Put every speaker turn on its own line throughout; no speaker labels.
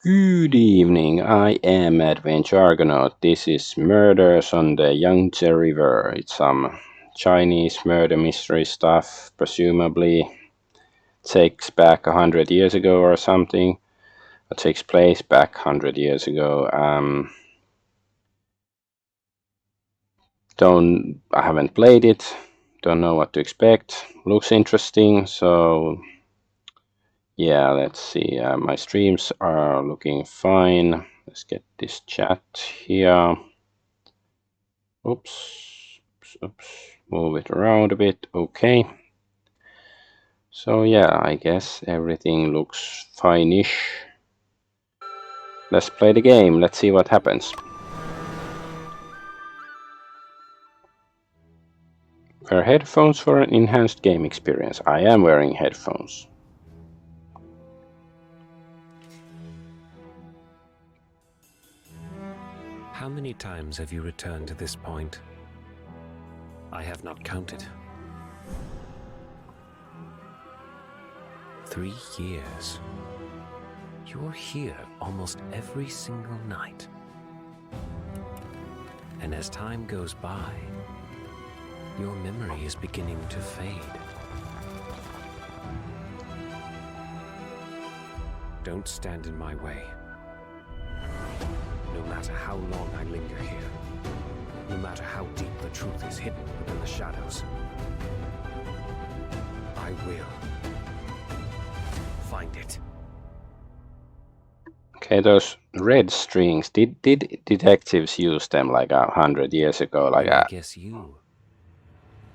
Good evening, I am Adventure Argonaut. This is Murders on the Yangtze River. It's some Chinese murder mystery stuff, presumably takes back 100 years ago or something. Or takes place back 100 years ago. I haven't played it, don't know what to expect. Looks interesting, so yeah, let's see. My streams are looking fine. Let's get this chat here. Oops, oops, move it around a bit. Okay. So yeah, I guess everything looks fine-ish. Let's play the game. Let's see what happens. Wear headphones for an enhanced game experience. I am wearing headphones.
How many times have you returned to this point? I have not counted. 3 years. You're here almost every single night. And as time goes by, your memory is beginning to fade. Don't stand in my way. No matter how long I linger here, no matter how deep the truth is hidden within the shadows, I will find it.
Okay, those red strings. Did detectives use them like 100 years ago?
I guess you.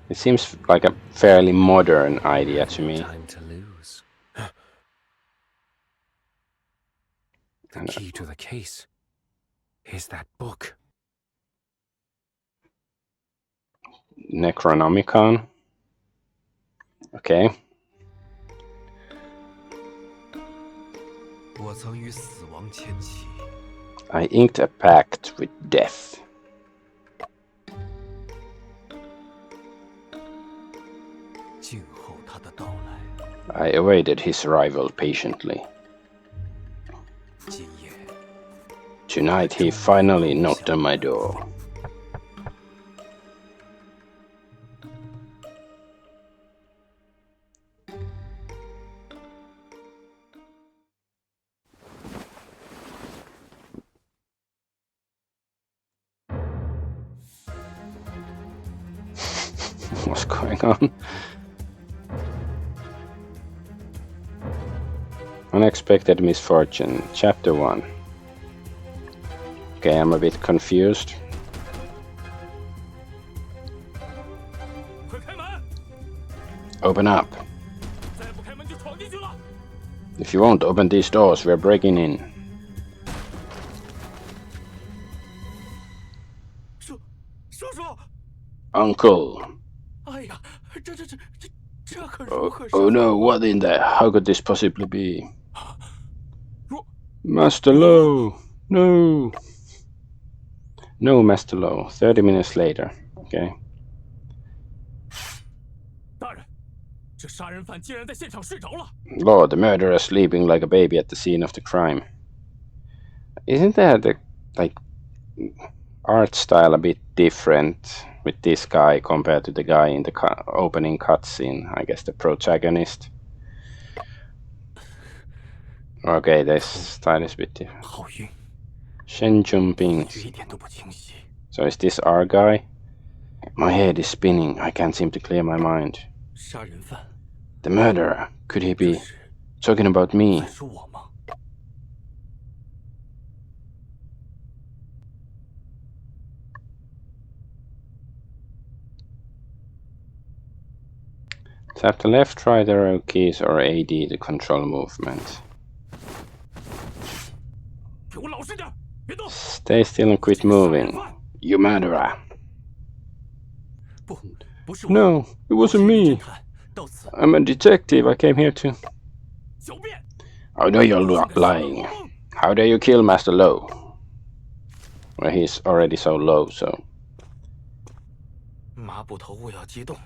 It seems like a fairly modern idea to me.
Time to lose. The key to the case is that book.
Necronomicon. Okay. I inked a pact with death. I awaited his arrival patiently. Tonight he finally knocked on my door. What's going on? Unexpected misfortune, chapter 1. Okay, I'm a bit confused. Open up. If you won't open these doors, we're breaking in. Uncle. Oh no, what in the... How could this possibly be? Master Lowe! No! No, Master Lowe. 30 minutes later. Okay. Lord, the murderer is sleeping like a baby at the scene of the crime. Isn't that the, like, art style a bit different with this guy compared to the guy in the opening cutscene? I guess the protagonist. Okay, this style is a bit different. Shen Jumping. So is this our guy? My head is spinning. I can't seem to clear my mind. The murderer. Could he be talking about me? Tap the left, right arrow keys or AD to control movement. Stay still and quit moving. You murderer. No, it wasn't me. I'm a detective. I came here to... I know you're lying. How dare you kill Master Lowe? Well, he's already so low, so...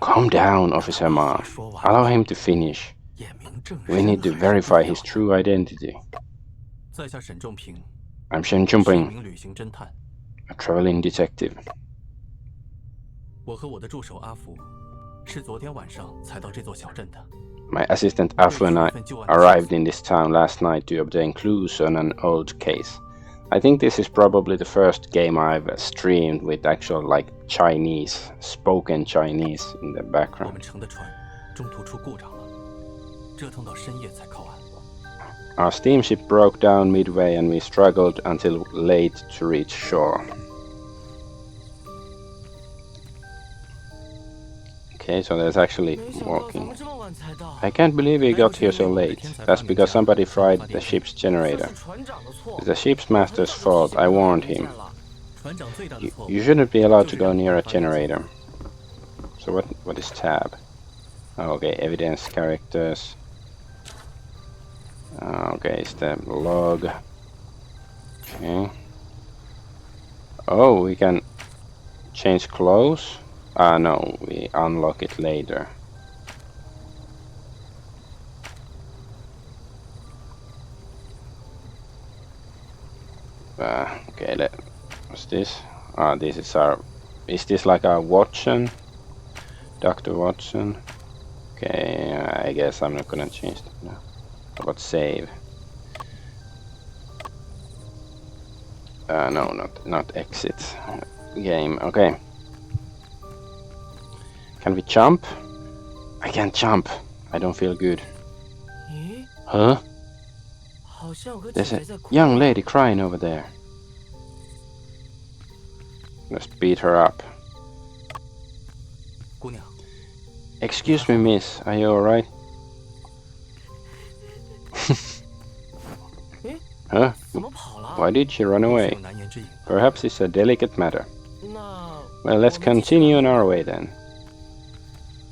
Calm down, Officer Ma. Allow him to finish. We need to verify his true identity.
在下沈仲平，
I'm Shen
是一
Jumping,
名旅行侦探。
a traveling detective.
我和我的助手阿福是昨天晚上才到这座小镇的。
My assistant Afu and I arrived in this town last night to obtain clues on an old case. I think this is probably the first game I've streamed with actual like Chinese, spoken Chinese in the
我
background.
们乘的船中途出故障了，折腾到深夜才靠岸。
Our steamship broke down midway and we struggled until late to reach shore. Okay, so there's actually walking. I can't believe we got here so late. That's because somebody fried the ship's generator. It's the ship's master's fault. I warned him. You shouldn't be allowed to go near a generator. So what is tab? Oh, okay, evidence, characters. Okay, it's the log. Okay. Oh, we can change clothes? No, we unlock it later. Okay, what's this? This is our... Is this like our Watson? Dr. Watson? Okay, I guess I'm not gonna change that now. How about save? No, not exit. Game, okay. Can we jump? I can't jump. I don't feel good. Huh? There's a young lady crying over there. Let's beat her up.
姑娘，
Excuse me, miss. Are you alright? Huh? Why did she run
又是
away?
有难言之隐。
Perhaps it's a delicate matter. Well, let's continue on our way then.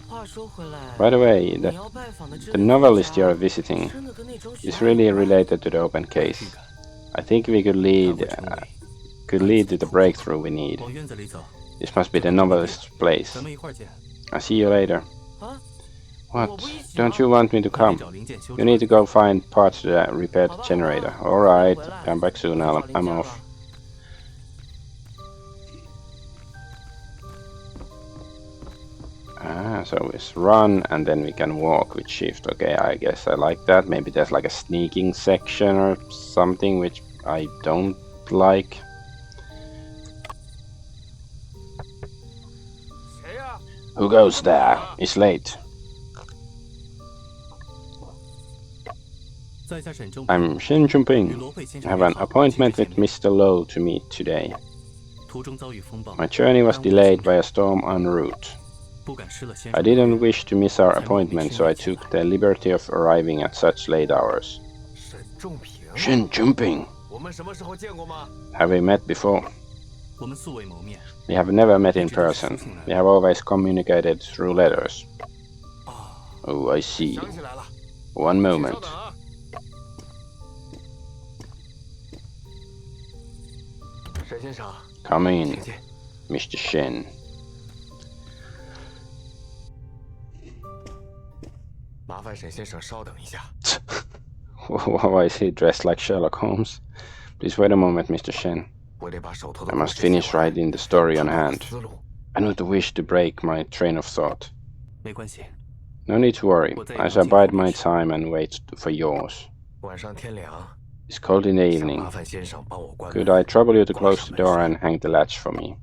话说回来，
By the way,
你要拜访的
the novelist you're visiting
真的跟那种
is really related to the open case. I think we could lead to the breakthrough we need.
往院子里走，
This must be the novelist's place.
咱们一块儿见。
I'll see you later.
啊，
What?
我不一起
Don't
吗
you want me to
你得
come?
找零件修
You
船。
need to go find parts to repair the generator. Alright, come back soon.
找
I'm
零件
off.
吧
So it's run and then we can walk with shift. Okay, I guess I like that. Maybe there's like a sneaking section or something which I don't like. Who goes there? It's late.
在下沈仲平，
I'm Shen
与
Jumping.
罗慧先
I
生
have
约
an
好
appointment
今日
with
见面
Mr. Lowe to meet today.
途中遭遇风暴，
My journey was
耽误了
delayed
行
by
程
a storm en route.
不敢失了先
I
生的约。
didn't wish to miss our appointment, so I took the liberty of arriving at such late hours.
沈仲平，
Shen Jumping.
我们什么时候见过吗？
Have we met before?
我们素未谋面。
We have never met in person. We have always communicated through letters. Oh, I see.
想起来了，
One
请稍
moment.
等啊。沈先生，
Come
请
in,
进。
Mr. Shen.
麻烦沈先生稍等一下。
Why is he dressed like Sherlock Holmes? Please wait a moment, Mr. Shen.
我得把手头的
I
故
must
事写
finish
完
writing the story on
掌握
hand.
思路。
I don't wish to break my train of thought.
没关系，
No need to worry. I shall bide my time and wait for yours.
晚上天凉，
It's cold in the
想
evening.
麻烦先生帮我关
Could
门。
I trouble you to close the door and hang the latch for me?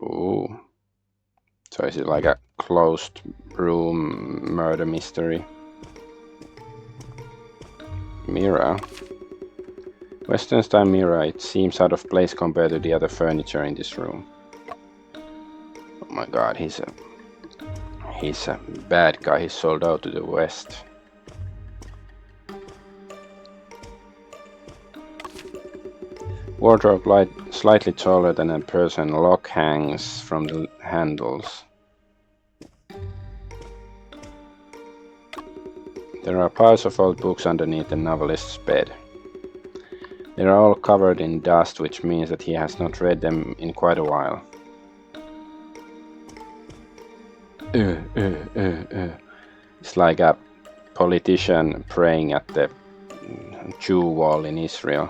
Ooh. So is it like a closed room murder mystery? Mirror. Western style mirror. It seems out of place compared to the other furniture in this room. Oh my god, he's a bad guy. He's sold out to the West. Wardrobe light slightly taller than a person. Lock hangs from the handles. There are piles of old books underneath the novelist's bed. They are all covered in dust, which means that he has not read them in quite a while. It's like a politician praying at the Jew wall in Israel.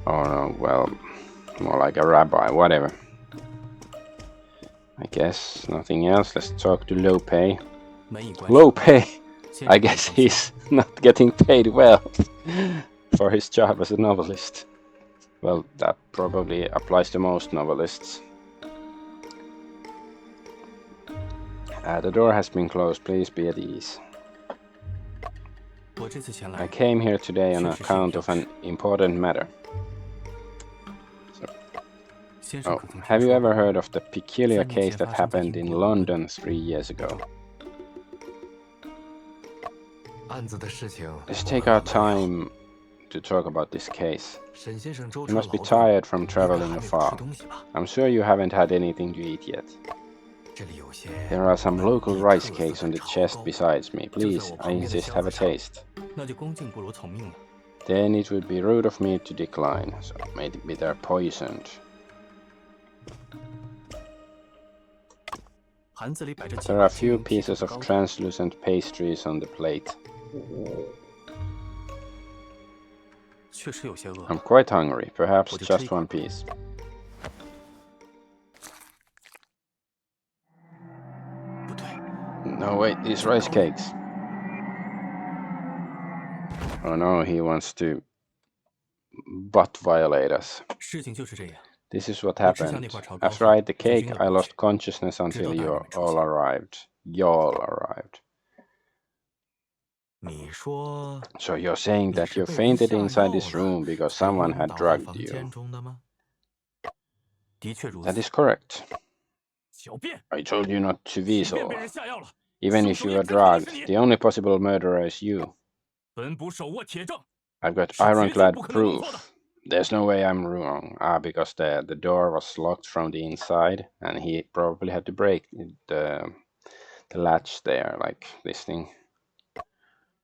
Or no, well, more like a rabbi, whatever. I guess nothing else. Let's talk to Low Pay.
门已关上，
Low Pay.
先
I
生可以
guess
放心
he's not getting paid well for his job as a novelist. Well, that probably applies to most novelists. The door has been closed. Please be at ease.
我这次前
I
来，
came here today on account of an important matter.
先生
Oh,
可曾听
have you
说
ever
过
heard of the peculiar
3年
case
前
that
发生在
happened
英
in
国的婚
London 3 years ago?
案子的事情
Let's
我
take
可
our
能没有。
time to talk about this case.
沈先生舟
You
车
must be
劳顿，
tired from
应该
traveling
还没有
afar.
吃东西吧？
I'm sure you haven't had anything to eat yet.
这里有些
There are some
本
local
地
rice
特色
cakes on
的
the
炒
chest
糕，
besides me.
就在
Please,
我
I
旁边的
insist,
箱
have a
子上。
taste.
那就恭敬不如从命了。
Then it would be rude of me to decline. So maybe they're poisoned.
盘子里摆着几
There
块
are a
晶
few
莹剔透
pieces
的
of
糕，
translucent pastries on the plate.
确实有些饿。
I'm quite hungry. Perhaps
我就吃一
just
块
one
吧。
piece. No, wait, these rice cakes. Oh no, he wants to butt violate us.
事情就是这样。
This is what
我吃下
happened.
那块炒糕
After I ate the
后，就晕
cake,
了
I
过
lost
去，
consciousness
直
until
到大
you
人们出
all
现。
arrived. Y'all arrived.
你说
So you're saying
你
that
是
you
被人
fainted
下
inside
药
this
了，
room because
才
someone
晕
had
倒在
drugged
房
you.
间中的吗？的确如
That
此。
is correct.
小便，
I told you not to
即便
weasel.
被人下药了，
Even
凶
if
手
you
也
were
最可能是
drugged,
你。
the only possible murderer is you.
本捕手握铁证，
I've got
是绝对
ironclad
不可能弄错的。
proof. There's no way I'm wrong. Because the door was locked from the inside, and he probably had to break the latch there, like this thing.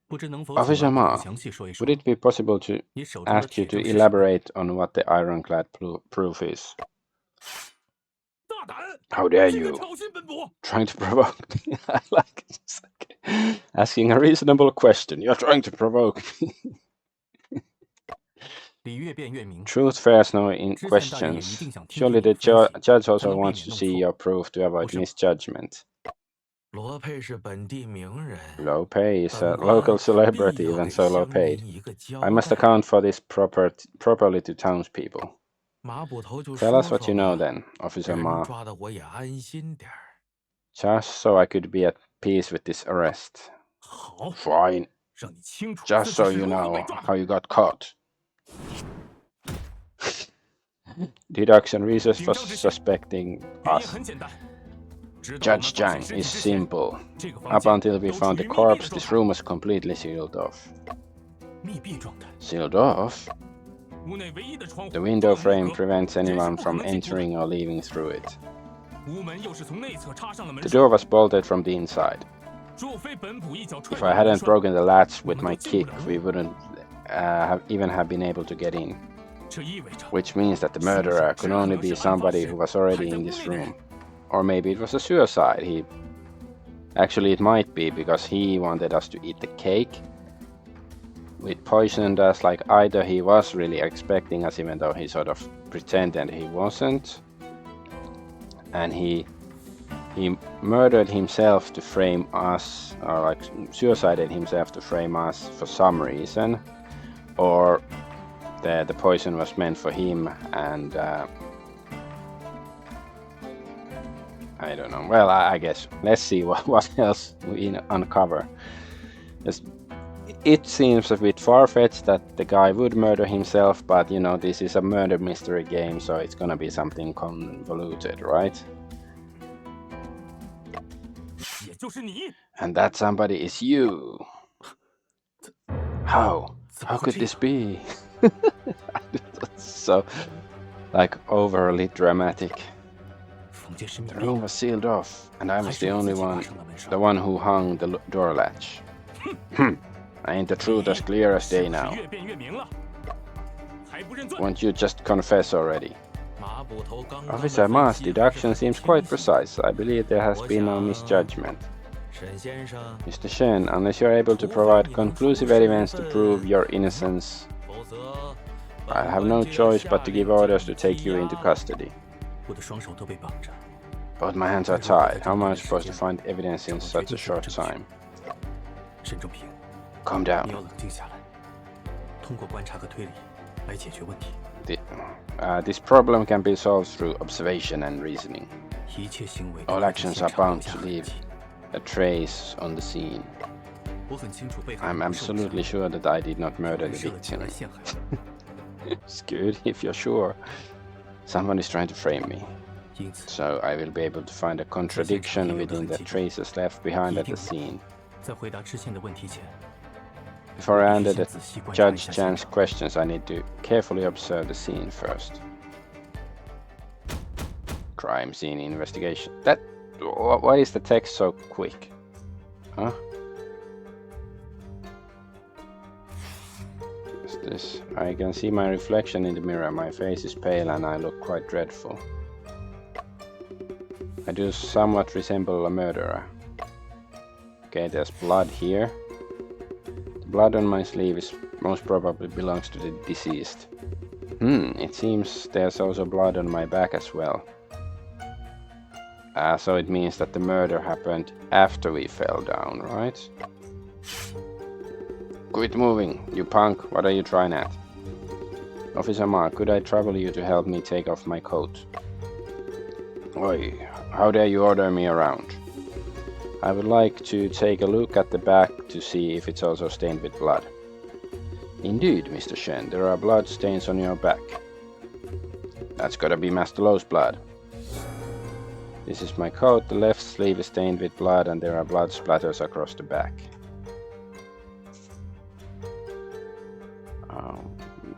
不知能否请
Officer
马捕头
Ma,
详细说一
would
说
it be possible to
你手中的
ask you
铁
to
证是什么？
elaborate on what the ironclad proof is?
大胆！
How dare
竟敢
you!
挑衅本捕！
Trying to provoke me. I like it. It's like asking a reasonable question. You're trying to provoke me.
理越辩越明，
Truth fares no
知县大人也一
questions.
定想听听
Surely
你
the
的分析，
judge
才
also
能避
wants
免
to
弄
see
错。
your proof to avoid
不是吗？
misjudgment.
罗佩是本地名人，
Low Pay is a
本官
local
必
celebrity,
要
even
给
so low
乡
paid.
民一个交
I must
代。
account for this properly to townspeople.
马捕头就
Tell
说
us what
说
you know
吧，
then, Officer
人
Ma.
抓的我也安心点儿。
Just so I could be at peace with this arrest.
好，
Fine.
让你清楚
Just
自己
so
是
you
如何
know
被抓
how
的。
you got caught. Deduction reasons
顶
for
上之下，
suspecting
原因
us.
很简单，直到我们
Judge
发现
Zhang
尸体
is
之前，
simple.
这个房
Up
间
until we
都处
found
于
the
密闭的
corpse,
状
this
态。
room was completely sealed off.
密闭状态，
Sealed off?
屋内唯一的窗户
The
就
window
有木
frame
格，
prevents
人是
anyone
不可
from
能进出的。
entering or leaving through it.
屋门又是从内侧插上了门
The
栓，
door was bolted from the inside.
若非本捕一脚踹
If
倒
I
了门
hadn't
栓，
broken the latch
我
with
们
my
都进
kick,
不了
we
屋。
wouldn't have been able to get in.
这意味着
Which means that the
凶手
murderer
只
could
可
only
能
be
是案发
somebody
时
who was
还
already
在
in
屋
this
内的人。
room. Or maybe it was a suicide. Actually, it might be because he wanted us to eat the cake. It poisoned us, like either he was really expecting us even though he sort of pretended he wasn't. And he murdered himself to frame us, or like suicided himself to frame us for some reason. Or the poison was meant for him and I don't know. Well, I guess let's see what else we uncover. It seems a bit far-fetched that the guy would murder himself, but you know, this is a murder mystery game, so it's gonna be something convoluted, right?
也就是你，
And that somebody is you. How?
怎
How
么会
could
这
this
样？
be? That's so like overly dramatic.
房间是密
The
闭
room
的，
was sealed off, and I
还
was
是
the
我
only
自己拉
one,
上了门
the
栓。
one who hung the door latch. Ain't the truth as clear as
是
day
不是
now?
越辩越明了？还不认罪？
Won't you just confess already? Officer Ma's deduction seems quite precise. I believe there has been no misjudgment. Mr. Shen, unless you're able to provide conclusive evidence to prove your innocence, I have no choice but to give orders to take you into custody. Both my hands are tied. How am I supposed to find evidence in such a short time? Calm down. This problem can be solved through observation and reasoning. All actions are bound to leave a trace on the scene. I'm absolutely sure that I did not murder the victim. It's good if you're sure. Someone is trying to frame me. So I will be able to find a contradiction within the traces left behind at the scene. Before I answer the Judge Chan's questions, I need to carefully observe the scene first. Crime scene investigation. Why is the text so quick? Huh? What's this? I can see my reflection in the mirror. My face is pale and I look quite dreadful. I do somewhat resemble a murderer. Okay, there's blood here. The blood on my sleeve most probably belongs to the deceased. It seems there's also blood on my back as well. So it means that the murder happened after we fell down, right? Quit moving, you punk. What are you trying at? Officer Ma, could I trouble you to help me take off my coat? Oi, how dare you order me around? I would like to take a look at the back to see if it's also stained with blood. Indeed, Mr. Shen, there are blood stains on your back. That's gotta be Master Lo's blood. This is my coat. The left sleeve is stained with blood and there are blood splatters across the back.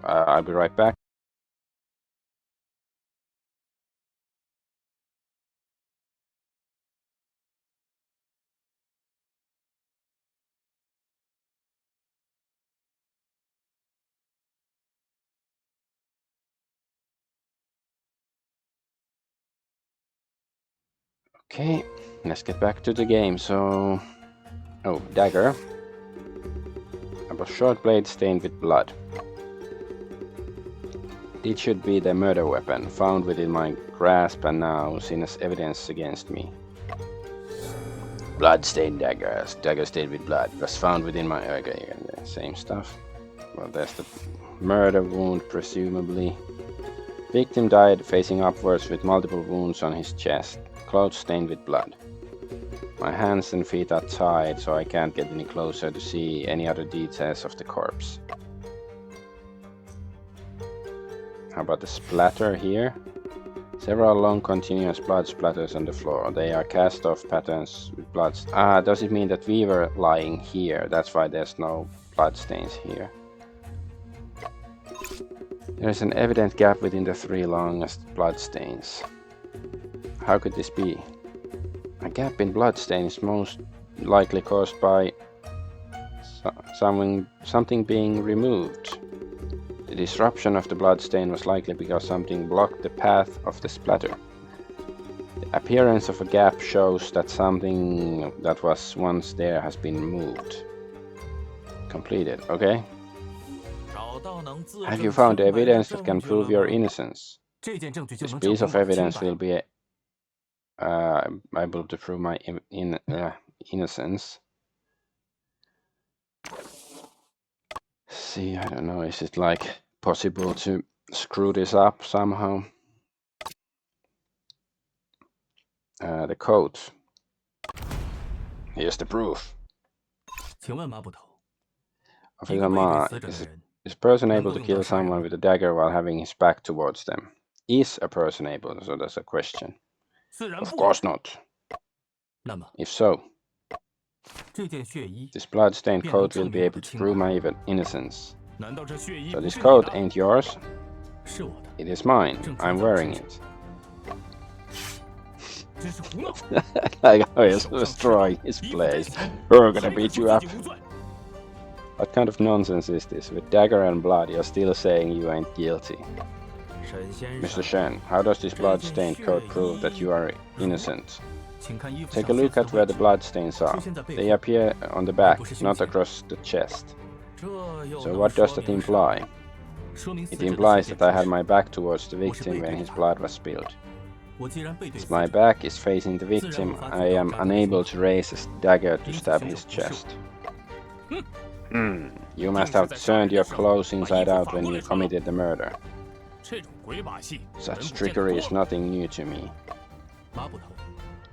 I'll be right back. Okay, let's get back to the game. So, dagger. A short blade stained with blood. It should be the murder weapon found within my grasp and now seen as evidence against me. Blood-stained dagger, dagger stained with blood, was found within my... Okay, same stuff. Well, there's the murder wound, presumably. Victim died facing upwards with multiple wounds on his chest. Clothes stained with blood. My hands and feet are tied, so I can't get any closer to see any other details of the corpse. How about the splatter here? Several long continuous blood splatters on the floor. They are cast-off patterns with blood. Does it mean that we were lying here? That's why there's no blood stains here. There is an evident gap within the three longest blood stains. How could this be? A gap in blood stain is most likely caused by something being removed. The disruption of the blood stain was likely because something blocked the path of the splatter. The appearance of a gap shows that something that was once there has been removed. Completed, okay? Have you found evidence that can prove your innocence? This piece of evidence will be able to prove my innocence. See, I don't know, is it like possible to screw this up somehow? The code. Here's the proof. Officer Ma, is a person able to kill someone with a dagger while having his back towards them? Is a person able? So that's a question. Of course not. If so, this blood-stained coat will be able to prove my innocence. So this coat ain't yours? It is mine. I'm wearing it. Like how he's destroying his place. We're gonna beat you up. What kind of nonsense is this? With dagger and blood, you're still saying you ain't guilty. Mr. Shen, how does this blood-stained coat prove that you are innocent? Take a look at where the bloodstains are. They appear on the back, not across the chest. So what does that imply? It implies that I had my back towards the victim when his blood was spilled. As my back is facing the victim, I am unable to raise a dagger to stab his chest. You must have turned your clothes inside out when you committed the murder. Such trickery is nothing new to me.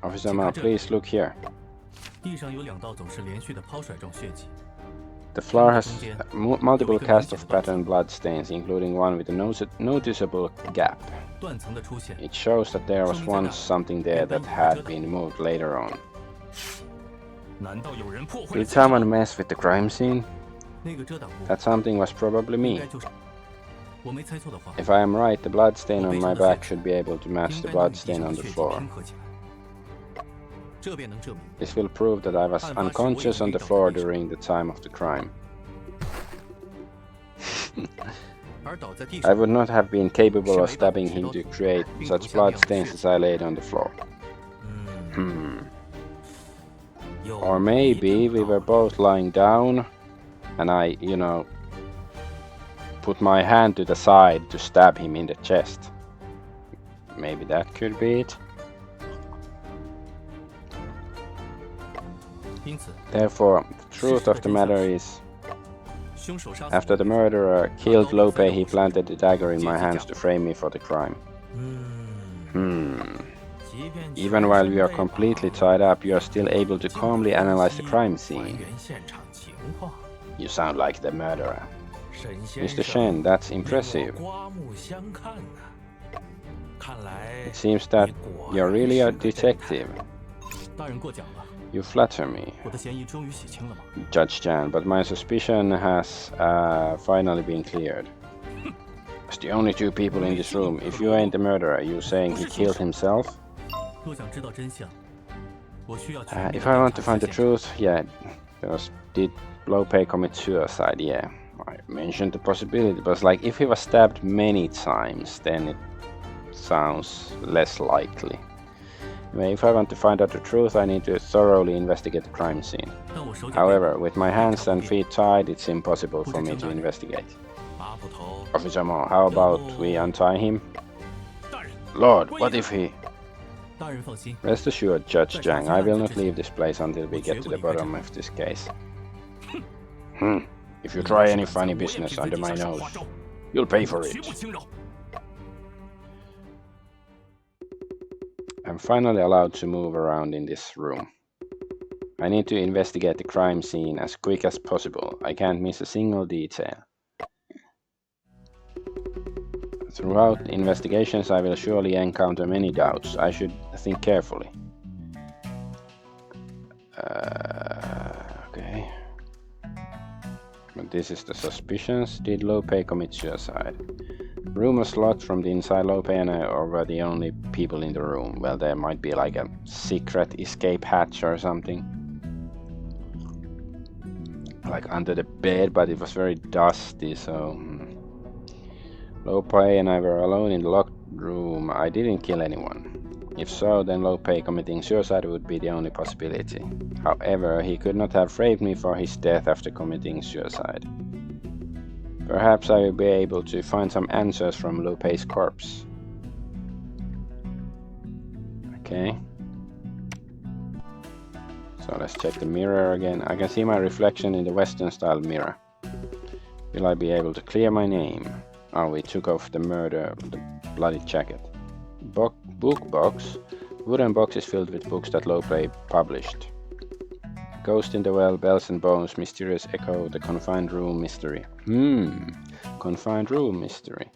Officer Ma, please look here. The floor has multiple casts of patterned blood stains, including one with a noticeable gap. It shows that there was once something there that had been moved later on. Did someone mess with the crime scene? That something was probably me. If I am right, the blood stain on my back should be able to match the blood stain on the floor. This will prove that I was unconscious on the floor during the time of the crime. I would not have been capable of stabbing him to create such blood stains as I laid on the floor. Or maybe we were both lying down and I, put my hand to the side to stab him in the chest. Maybe that could be it. Therefore, the truth of the matter is, after the murderer killed Lope, he planted the dagger in my hands to frame me for the crime. Even while we are completely tied up, you are still able to calmly analyze the crime scene. You sound like the murderer. Mr. Shen, that's impressive. It seems that you're really a detective. You flatter me, Judge Chan, but my suspicion has finally been cleared. As the only two people in this room, if you ain't the murderer, you saying he killed himself? If I want to find the truth, yeah, did Lope commit suicide? Yeah, I mentioned the possibility, but like if he was stabbed many times, then it sounds less likely. If I want to find out the truth, I need to thoroughly investigate the crime scene. However, with my hands and feet tied, it's impossible for me to investigate. Officer Mo, how about we untie him? Lord, what if he... Rest assured, Judge Zhang, I will not leave this place until we get to the bottom of this case. If you try any funny business under my nose, you'll pay for it. I'm finally allowed to move around in this room. I need to investigate the crime scene as quick as possible. I can't miss a single detail. Throughout investigations, I will surely encounter many doubts. I should think carefully. Okay. But this is the suspicions. Did Lope commit suicide? Room was locked from the inside. Lope and I were the only people in the room. Well, there might be like a secret escape hatch or something. Like under the bed, but it was very dusty, so... Lope and I were alone in the locked room. I didn't kill anyone. If so, then Lope committing suicide would be the only possibility. However, he could not have framed me for his death after committing suicide. Perhaps I will be able to find some answers from Lope's corpse. Okay. So let's check the mirror again. I can see my reflection in the Western style mirror. Will I be able to clear my name? Oh, we took off the bloody jacket. Book box. Wooden box is filled with books that Lope published. Ghost in the Well, Bells and Bones, Mysterious Echo, The Confined Room Mystery. Confined Room Mystery.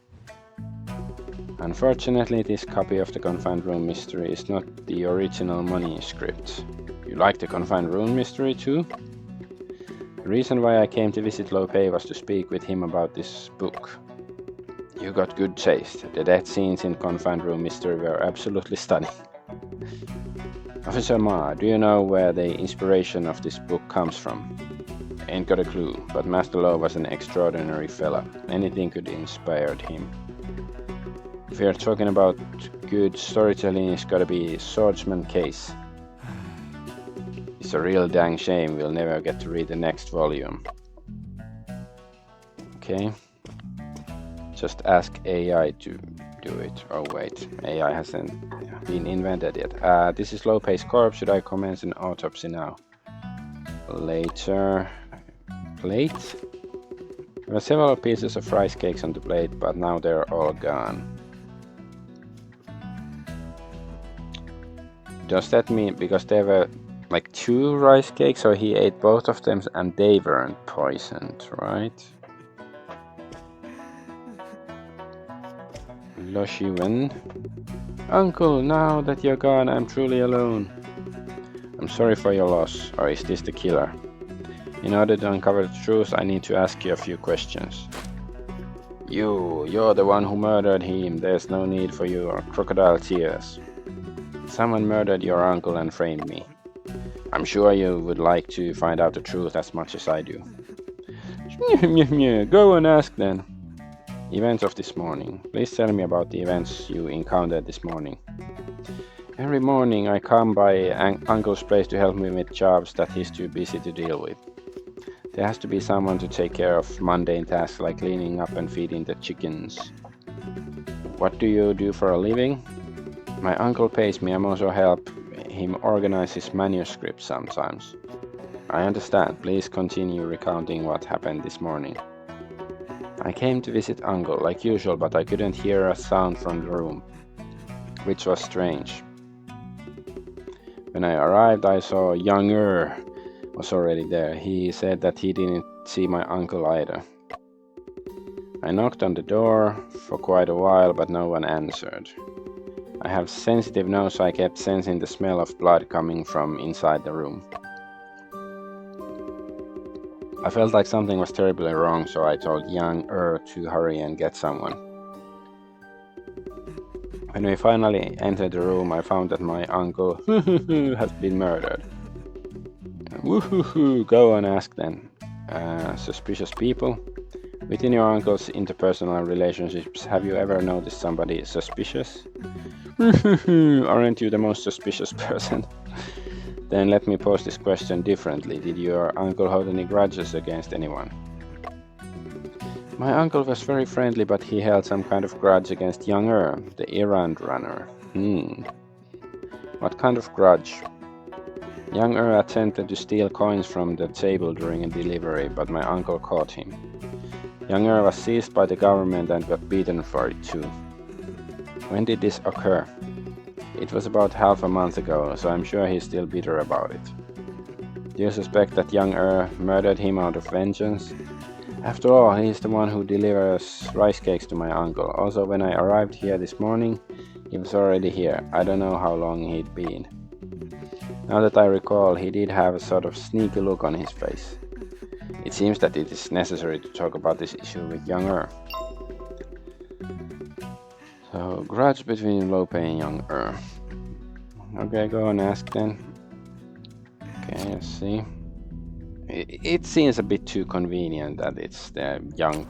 Unfortunately, this copy of The Confined Room Mystery is not the original manuscript. You like The Confined Room Mystery too? The reason why I came to visit Lope was to speak with him about this book. You got good taste. The death scenes in Confined Room Mystery were absolutely stunning. Officer Ma, do you know where the inspiration of this book comes from? Ain't got a clue, but Master Lo was an extraordinary fella. Anything could inspire him. If you're talking about good storytelling, it's gotta be Swordsman Case. It's a real dang shame we'll never get to read the next volume. Okay. Just ask AI to do it. Oh wait, AI hasn't been invented yet. This is Lope's corpse. Should I commence an autopsy now? Later. Plate? There were several pieces of rice cakes on the plate, but now they're all gone. Does that mean because there were like 2 rice cakes, so he ate both of them and they weren't poisoned, right? Loshiwen. Uncle, now that you're gone, I'm truly alone. I'm sorry for your loss, or is this the killer? In order to uncover the truth, I need to ask you a few questions. You're the one who murdered him. There's no need for your crocodile tears. Someone murdered your uncle and framed me. I'm sure you would like to find out the truth as much as I do. Go and ask then. Events of this morning. Please tell me about the events you encountered this morning. Every morning I come by Uncle's place to help me with jobs that he's too busy to deal with. There has to be someone to take care of mundane tasks like cleaning up and feeding the chickens. What do you do for a living? My uncle pays me. I also help him organize his manuscript sometimes. I understand. Please continue recounting what happened this morning. I came to visit Uncle like usual, but I couldn't hear a sound from the room, which was strange. When I arrived, I saw Younger was already there. He said that he didn't see my uncle either. I knocked on the door for quite a while, but no one answered. I have sensitive nose, so I kept sensing the smell of blood coming from inside the room. I felt like something was terribly wrong, so I told young to hurry and get someone. When we finally entered the room, I found that my uncle has been murdered. Woohoo! Go and ask then. Suspicious people? Within your uncle's interpersonal relationships, have you ever noticed somebody suspicious? Aren't you the most suspicious person? Then let me pose this question differently. Did your uncle hold any grudges against anyone? My uncle was very friendly, but he held some kind of grudge against Younger, the errand runner. What kind of grudge? Younger attempted to steal coins from the table during a delivery, but my uncle caught him. Younger was seized by the government and got beaten for it too. When did this occur? It was about half a month ago, so I'm sure he's still bitter about it. Do you suspect that young murdered him out of vengeance? After all, he's the one who delivers rice cakes to my uncle. Also, when I arrived here this morning, he was already here. I don't know how long he'd been. Now that I recall, he did have a sort of sneaky look on his face. It seems that it is necessary to talk about this issue with young So, grudge between Lope and young Okay, go and ask then. Okay, let's see. It seems a bit too convenient that it's the young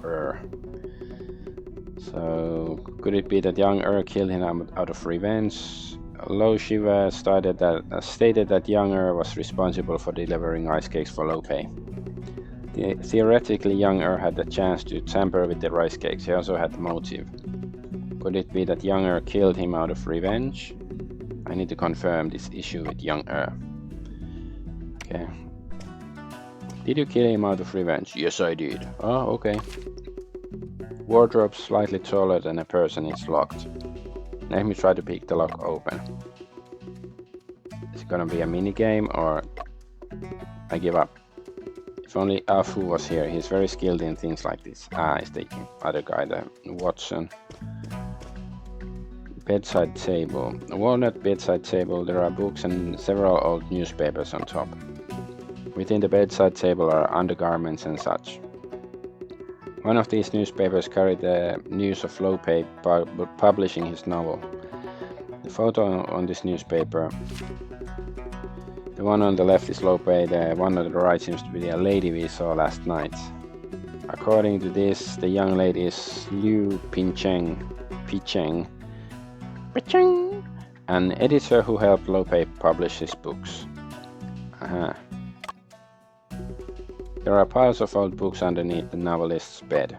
So, could it be that young killed him out of revenge? Lo Shiva stated that young was responsible for delivering ice cakes for Lope. Theoretically, young had the chance to tamper with the rice cakes. He also had the motive. Could it be that young killed him out of revenge? I need to confirm this issue with young Okay. Did you kill him out of revenge? Yes, I did. Oh, okay. Wardrobe slightly taller than a person is locked. Let me try to pick the lock open. Is it gonna be a mini game or I give up? If only Afu was here. He's very skilled in things like this. It's the other guy, the Watson. Bedside table. A walnut bedside table. There are books and several old newspapers on top. Within the bedside table are undergarments and such. One of these newspapers carried the news of Lope publishing his novel. The photo on this newspaper, the one on the left is Lope, the one on the right seems to be the lady we saw last night. According to this, the young lady is Liu Pincheng. Picheng, an editor who helped Lope publish his books. There are piles of old books underneath the novelist's bed.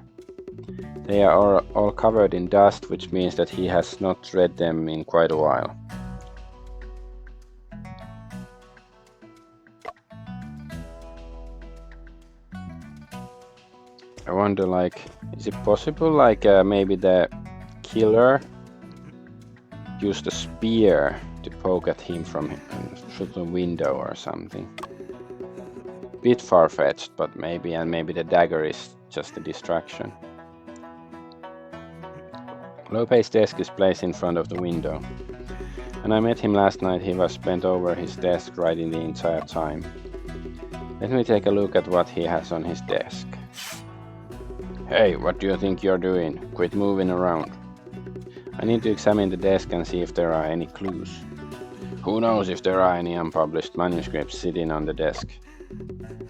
They are all covered in dust, which means that he has not read them in quite a while. I wonder, like, is it possible, like, maybe the killer used a spear to poke at him from through the window or something? Bit far-fetched, but maybe, and maybe the dagger is just a distraction. Lope's desk is placed in front of the window. When I met him last night, he was bent over his desk writing the entire time. Let me take a look at what he has on his desk. Hey, what do you think you're doing? Quit moving around. I need to examine the desk and see if there are any clues. Who knows if there are any unpublished manuscripts sitting on the desk?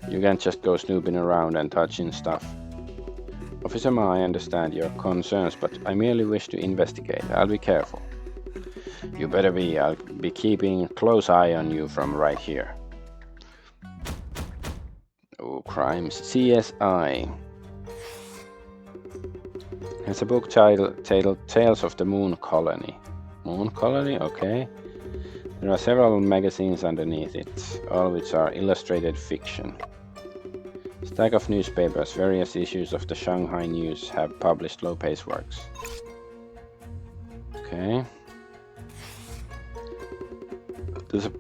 You can't just go snooping around and touching stuff. Officer Ma, I understand your concerns, but I merely wish to investigate. I'll be careful. You better be. I'll be keeping a close eye on you from right here. Oh, crimes. CSI. It's a book titled Tales of the Moon Colony. Moon Colony? Okay. There are several magazines underneath it, all which are illustrated fiction. Stack of newspapers, various issues of the Shanghai News have published Lope's works. Okay. There's a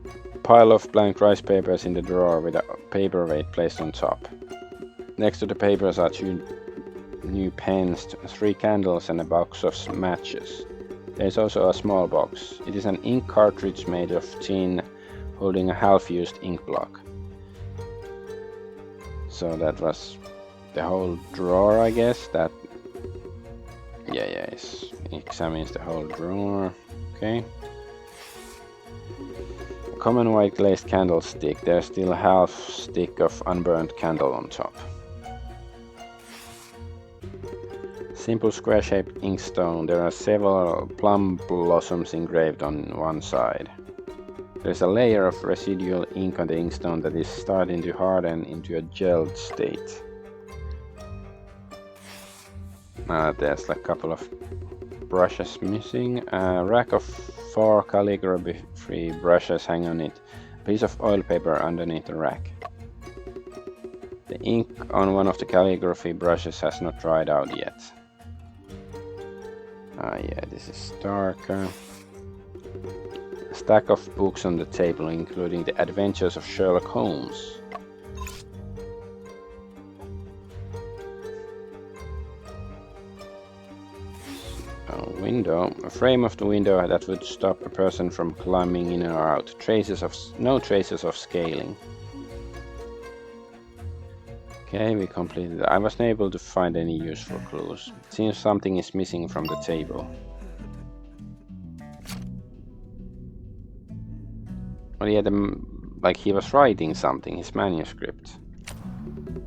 pile of blank rice papers in the drawer with a paperweight placed on top. Next to the papers are 2 new pens, 3 candles and a box of matches. There is also a small box. It is an ink cartridge made of tin holding a half-used ink block. So that was the whole drawer, I guess. That it examines the whole drawer. Okay. A common white glazed candlestick. There's still a half stick of unburnt candle on top. Simple square-shaped inkstone. There are several plum blossoms engraved on one side. There's a layer of residual ink on the inkstone that is starting to harden into a gelled state. There's like a couple of brushes missing. A rack of 4 calligraphy brushes hang on it. A piece of oil paper underneath the rack. The ink on one of the calligraphy brushes has not dried out yet. This is darker. A stack of books on the table, including The Adventures of Sherlock Holmes. A window. A frame of the window that would stop a person from climbing in or out. No traces of scaling. Okay, we completed that. I wasn't able to find any useful clues. It seems something is missing from the table. Well, yeah, like he was writing something, his manuscript.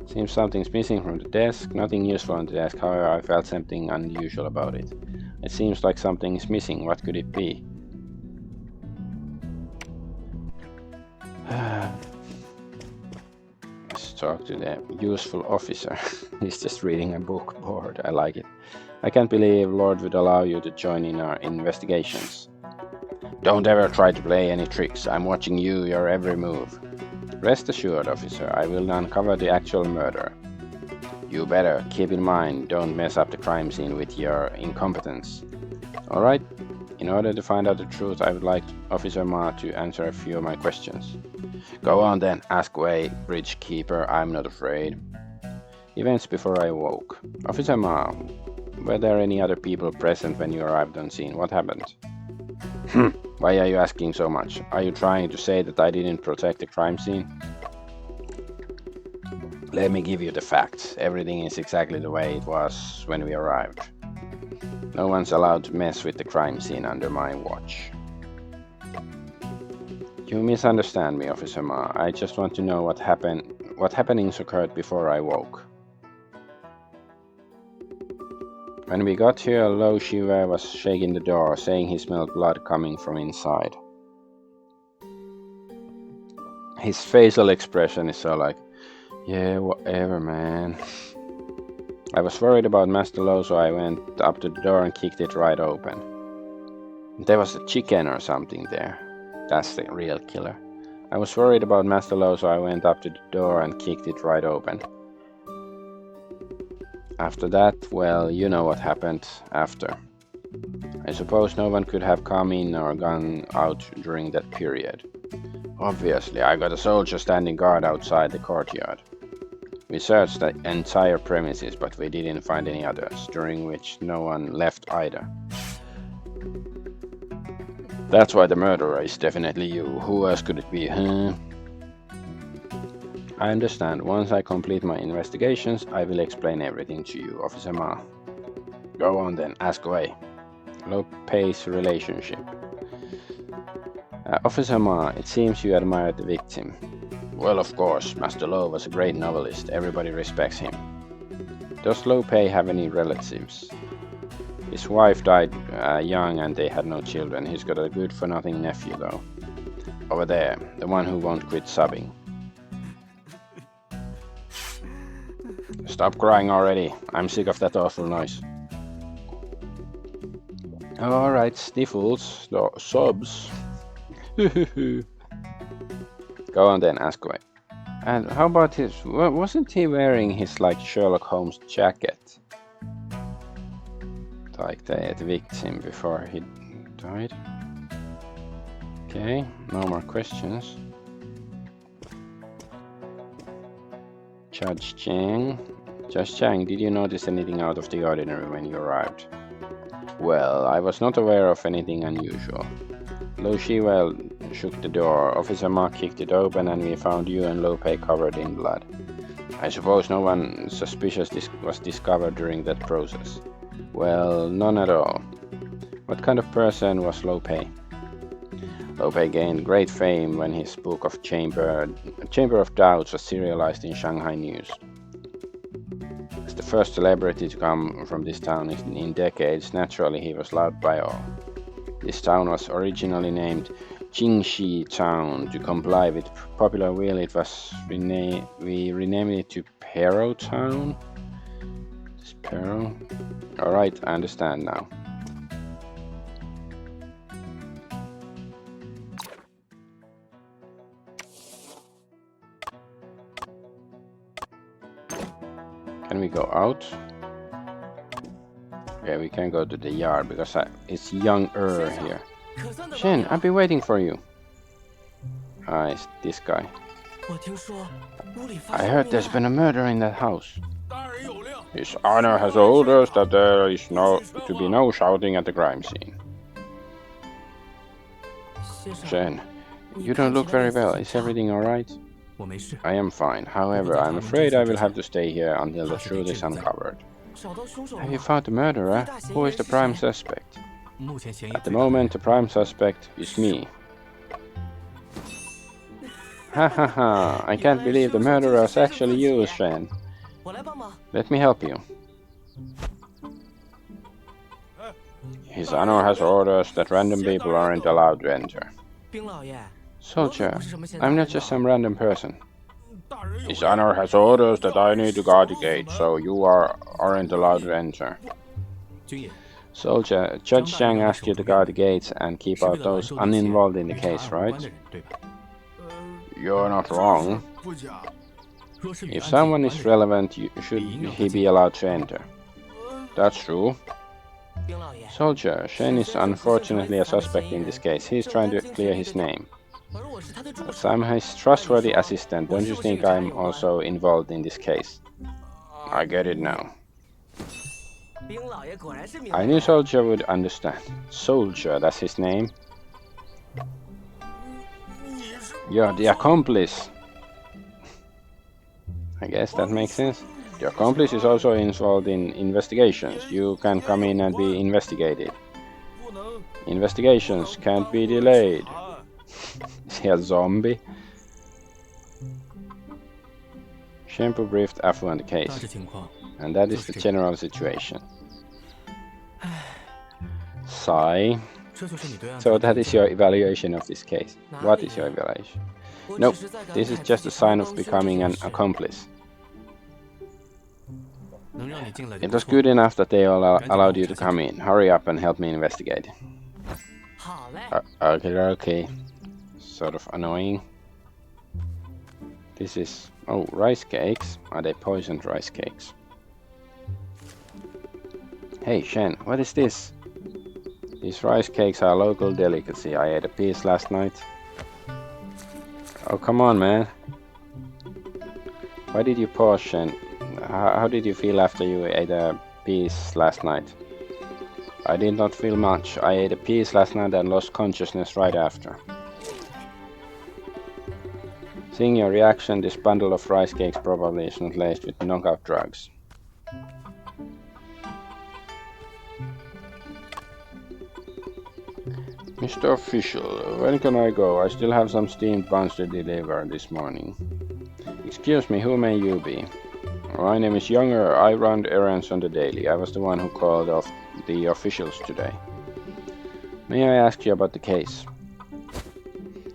Seems something's missing from the desk. Nothing useful on the desk, however, I felt something unusual about it. It seems like something is missing. What could it be? Let's talk to the useful officer. He's just reading a book, bored. I like it. I can't believe Lord would allow you to join in our investigations. Don't ever try to play any tricks. I'm watching you, your every move. Rest assured, officer, I will uncover the actual murder. You better keep in mind, don't mess up the crime scene with your incompetence. Alright? In order to find out the truth, I would like Officer Ma to answer a few of my questions. Go on then, ask away, bridge keeper, I'm not afraid. Events before I woke. Officer Ma, were there any other people present when you arrived on scene? What happened? Why are you asking so much? Are you trying to say that I didn't protect the crime scene? Let me give you the facts. Everything is exactly the way it was when we arrived. No one's allowed to mess with the crime scene under my watch. You misunderstand me, Officer Ma. I just want to know what happenings occurred before I woke. When we got here, Lo Shiva was shaking the door, saying he smelled blood coming from inside. His facial expression is so like, yeah, whatever, man. I was worried about Master Lo, so I went up to the door and kicked it right open. There was a chicken or something there. That's the real killer. I was worried about Master Lo, so I went up to the door and kicked it right open. After that, well, you know what happened after. I suppose no one could have come in or gone out during that period. Obviously, I got a soldier standing guard outside the courtyard. We searched the entire premises, but we didn't find any others, during which no one left either. That's why the murderer is definitely you. Who else could it be, huh? I understand. Once I complete my investigations, I will explain everything to you, Officer Ma. Go on then, ask away. Low-pace relationship. Officer Ma, it seems you admired the victim. Well, of course, Master Lo was a great novelist. Everybody respects him. Does Lo Pei have any relatives? His wife died young and they had no children. He's got a good-for-nothing nephew, though. Over there, the one who won't quit sobbing. Stop crying already. I'm sick of that awful noise. Alright, sniffles, sobs. Go on then, ask away. And how about his... wasn't he wearing his, like, Sherlock Holmes jacket? Like the victim before he died? Okay, no more questions. Judge Chang. Judge Chang, did you notice anything out of the ordinary when you arrived? Well, I was not aware of anything unusual. Lo Shiwell shook the door, Officer Ma kicked it open, and we found you and Lo Pei covered in blood. I suppose no one suspicious was discovered during that process. Well, none at all. What kind of person was Lo Pei? Lo Pei gained great fame when his book of Chamber of Doubts was serialized in Shanghai news. As the first celebrity to come from this town in decades, naturally he was loved by all. This town was originally named Jingxi Town. To comply with popular will, it was we renamed it to Pero Town. This Pero? Alright, I understand now. Can we go out? Yeah, we can go to the yard because it's younger here. Shen, I've been waiting for you. Ah, it's this guy. I heard there's been a murder in that house. His Honor has orders that there is to be no shouting at the crime scene. Shen, you don't look very well. Is everything alright? I am fine. However, I'm afraid I will have to stay here until the truth is uncovered. Have you found the murderer? Who is the prime suspect? At the moment, the prime suspect is me. Ha ha ha! I can't believe the murderer is actually you, Shen. Let me help you. His Honor has orders that random people aren't allowed to enter. Soldier, I'm not just some random person. His Honor has orders that I need to guard the gate, so you aren't allowed to enter. Soldier, Judge Zhang asked you to guard the gates and keep out those uninvolved in the case, right? You're not wrong. If someone is relevant, should he be allowed to enter? That's true. Soldier, Shen is unfortunately a suspect in this case. He's trying to clear his name. As I'm his trustworthy assistant, don't you think I'm also involved in this case? I get it now. I knew Soldier would understand. Soldier, that's his name. You're the accomplice. I guess that makes sense. The accomplice is also involved in investigations. You can come in and be investigated. Investigations can't be delayed. Is he a zombie? Shampoo briefed Afu on the case. And that is the general situation. sigh.
这就是你对案子
So
的
that
评
is
价
your evaluation of this case.
哪
What
里
is your
呀？
evaluation?
我
Nope,
只是在感
this is
慨自
just
己
a
堂
sign
而
of
皇兄这
becoming
件
an
事。
accomplice.
能让你进来就
It
不
was
错。
good enough that they all
赶紧帮
allowed
我
you
查
to
现
come
场。
in. Hurry up and help me investigate.
好嘞。
Okay. Sort of annoying. This is... Oh, rice cakes. Are they poisoned rice cakes? Hey, Shen, what is this? These rice cakes are a local delicacy. I ate a piece last night. Oh, come on, man. Why did you pause, Shen? How did you feel after you ate a piece last night? I did not feel much. I ate a piece last night and lost consciousness right after. Seeing your reaction, this bundle of rice cakes probably is not laced with knockout drugs. Mr. Official, when can I go? I still have some steamed buns to deliver this morning. Excuse me, who may you be? My name is Younger. I run errands on the daily. I was the one who called off the officials today. May I ask you about the case?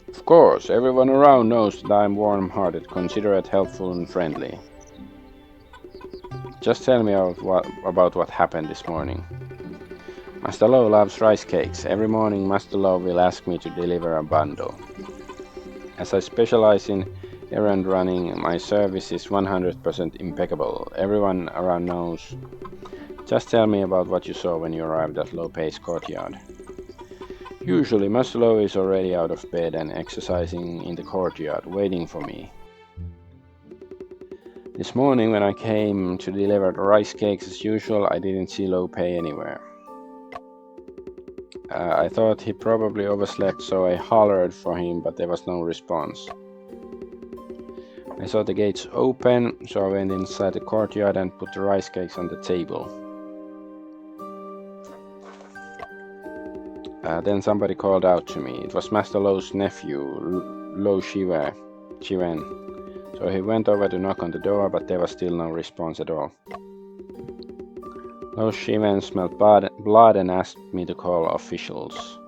Of course, everyone around knows that I am warm-hearted, considerate, helpful, and friendly. Just tell me about what happened this morning. Master Lo loves rice cakes. Every morning Master Lo will ask me to deliver a bundle. As I specialize in errand running, my service is 100% impeccable. Everyone around knows. Just tell me about what you saw when you arrived at Lo Pei's courtyard. Usually Master Lo is already out of bed and exercising in the courtyard, waiting for me. This morning when I came to deliver the rice cakes as usual, I didn't see Lo Pei anywhere. I thought he probably overslept, so I hollered for him, but there was no response. I saw the gates open, so I went inside the courtyard and put the rice cakes on the table. Then somebody called out to me. It was Master Lo's nephew, Lo Shiwen. So he went over to knock on the door, but there was still no response at all. Lo Shiwen smelled blood and asked me to call officials.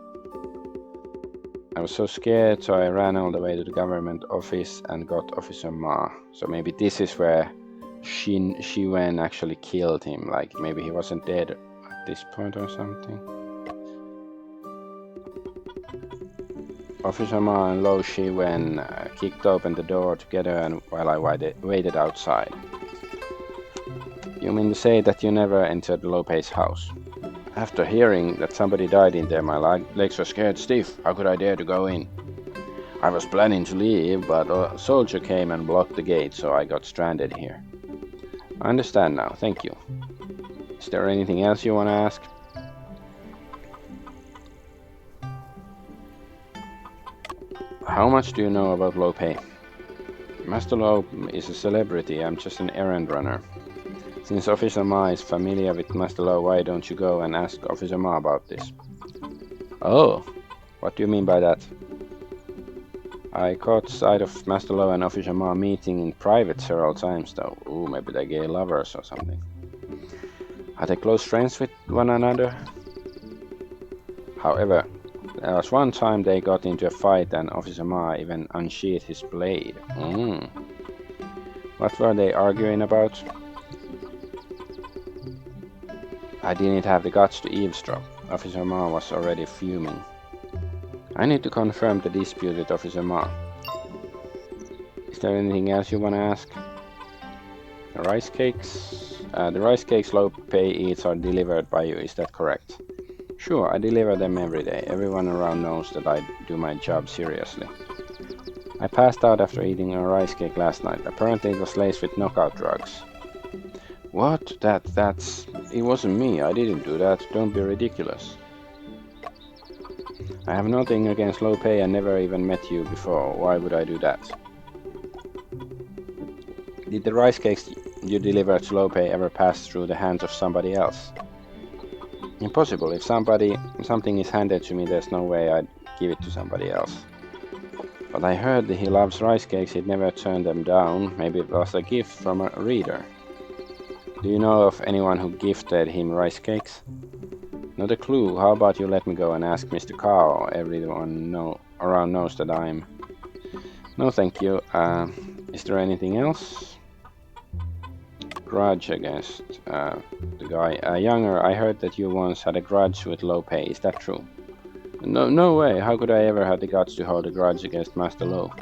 I was so scared, so I ran all the way to the government office and got Officer Ma. So maybe this is where Shiwen actually killed him, like maybe he wasn't dead at this point or something. Officer Ma and Lo Shiwen kicked open the door together and while I waited outside. You mean to say that you never entered Lo Pei's house? After hearing that somebody died in there, my legs were scared stiff. How could I dare to go in? I was planning to leave, but a soldier came and blocked the gate, so I got stranded here. I understand now, thank you. Is there anything else you want to ask? How much do you know about Lo Pei? Master Lo is a celebrity, I'm just an errand runner. Since Officer Ma is familiar with Master Lo, why don't you go and ask Officer Ma about this? Oh, what do you mean by that? I caught sight of Master Lo and Officer Ma meeting in private several times though. Ooh, maybe they're gay lovers or something. Are they close friends with one another? However, there was one time they got into a fight and Officer Ma even unsheathed his blade. What were they arguing about? I didn't have the guts to eavesdrop. Officer Ma was already fuming. I need to confirm the dispute with Officer Ma. Is there anything else you want to ask? The rice cakes? The rice cakes Lo Pei eats are delivered by you, is that correct? Sure, I deliver them every day. Everyone around knows that I do my job seriously. I passed out after eating a rice cake last night. Apparently it was laced with knockout drugs. What? It wasn't me. I didn't do that. Don't be ridiculous. I have nothing against Lo Pei and never even met you before. Why would I do that? Did the rice cakes you delivered to Lo Pei ever pass through the hands of somebody else? Impossible. If something is handed to me, there's no way I'd give it to somebody else. But I heard that he loves rice cakes. He'd never turn them down. Maybe it was a gift from a reader. Do you know of anyone who gifted him rice cakes? Not a clue. How about you let me go and ask Mr. Kao? Everyone around knows that I'm... No, thank you. Is there anything else? Grudge against the guy. Younger, I heard that you once had a grudge with Low Pay. Is that true? No way. How could I ever have the guts to hold a grudge against Master Low?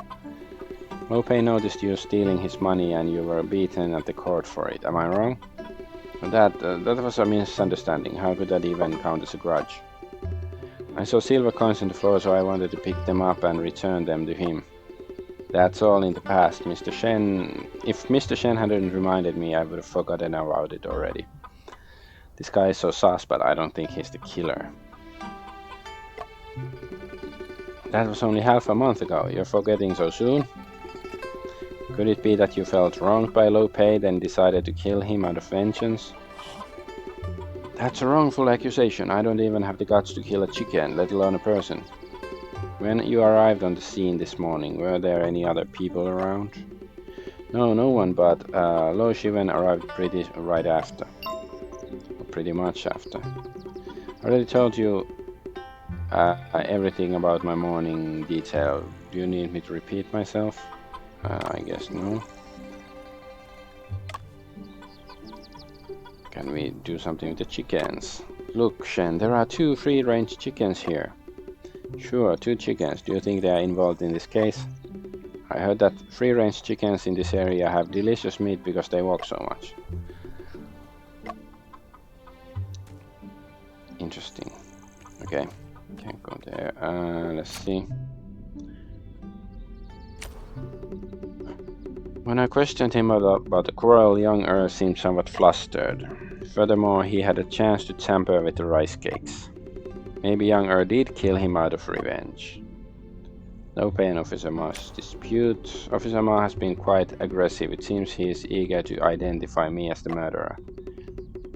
Low Pay noticed you stealing his money and you were beaten at the court for it. Am I wrong? That was a misunderstanding. How could that even count as a grudge? I saw silver coins on the floor, so I wanted to pick them up and return them to him. That's all in the past, Mr. Shen. If Mr. Shen hadn't reminded me, I would have forgotten about it already. This guy is so sus, but I don't think he's the killer. That was only half a month ago. You're forgetting so soon? Could it be that you felt wronged by Low Pay, then decided to kill him out of vengeance? That's a wrongful accusation. I don't even have the guts to kill a chicken, let alone a person. When you arrived on the scene this morning, were there any other people around? No one, but Lo Shiven arrived right after. Pretty much after. I already told you everything about my morning detail. Do you need me to repeat myself? I guess no. Can we do something with the chickens? Look, Shen, there are 2 free-range chickens here. Sure, 2 chickens. Do you think they are involved in this case? I heard that free-range chickens in this area have delicious meat because they walk so much. Interesting. Okay, can't go there. Let's see. When I questioned him about the quarrel, young seemed somewhat flustered. Furthermore, he had a chance to tamper with the rice cakes. Maybe young did kill him out of revenge. Low Pay and Officer Ma's dispute. Officer Ma has been quite aggressive. It seems he is eager to identify me as the murderer.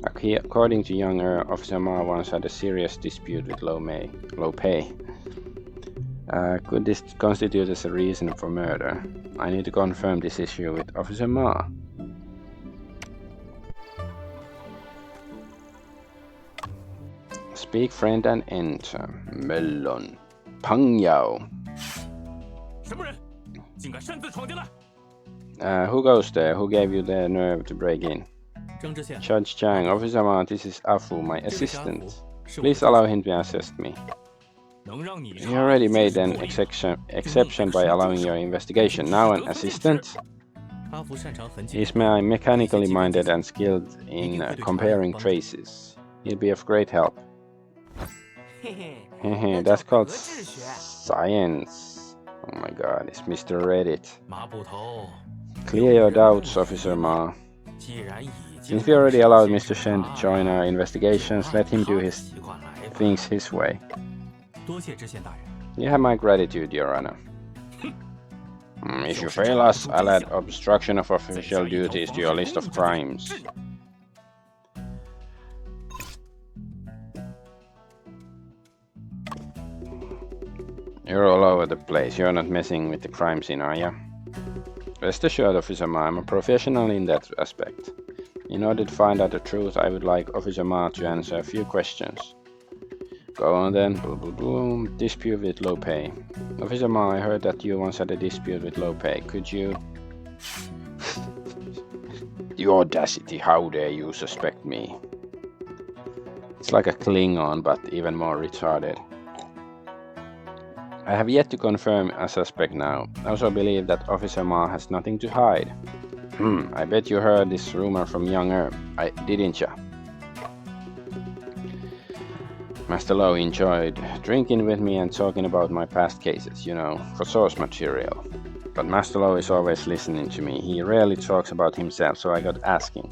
According to young Officer Ma once had a serious dispute with Low Pay. Could this constitute as a reason for murder? I need to confirm this issue with Officer Ma. Speak friend and enter. Melon. Pang Yao. Who goes there? Who gave you the nerve to break in? Judge Chang. Officer Ma, this is Afu, my assistant. Please allow him to assist me. You already made an exception by allowing your investigation. Now an assistant? He's mechanically minded and skilled in comparing traces. He'll be of great help. That's called science. Oh my god, it's Mr. Reddit. Clear your doubts, Officer Ma. Since we already allowed Mr. Shen to join our investigations, let him do his things his way. You have my gratitude, Your Honor. If you fail us, I'll add obstruction of official duties to your list of crimes. You're all over the place. You're not messing with the crime scene, are ya? Rest assured, Officer Ma, I'm a professional in that aspect. In order to find out the truth, I would like Officer Ma to answer a few questions. Go on then. Dispute with Low Pay. Officer Ma, I heard that you once had a dispute with Low Pay. Could you... The audacity, how dare you suspect me? It's like a Klingon, but even more retarded. I have yet to confirm a suspect now. I also believe that Officer Ma has nothing to hide. I bet you heard this rumor from young didn't ya? Master Low enjoyed drinking with me and talking about my past cases, you know, for source material. But Master Low is always listening to me. He rarely talks about himself, so I got to asking.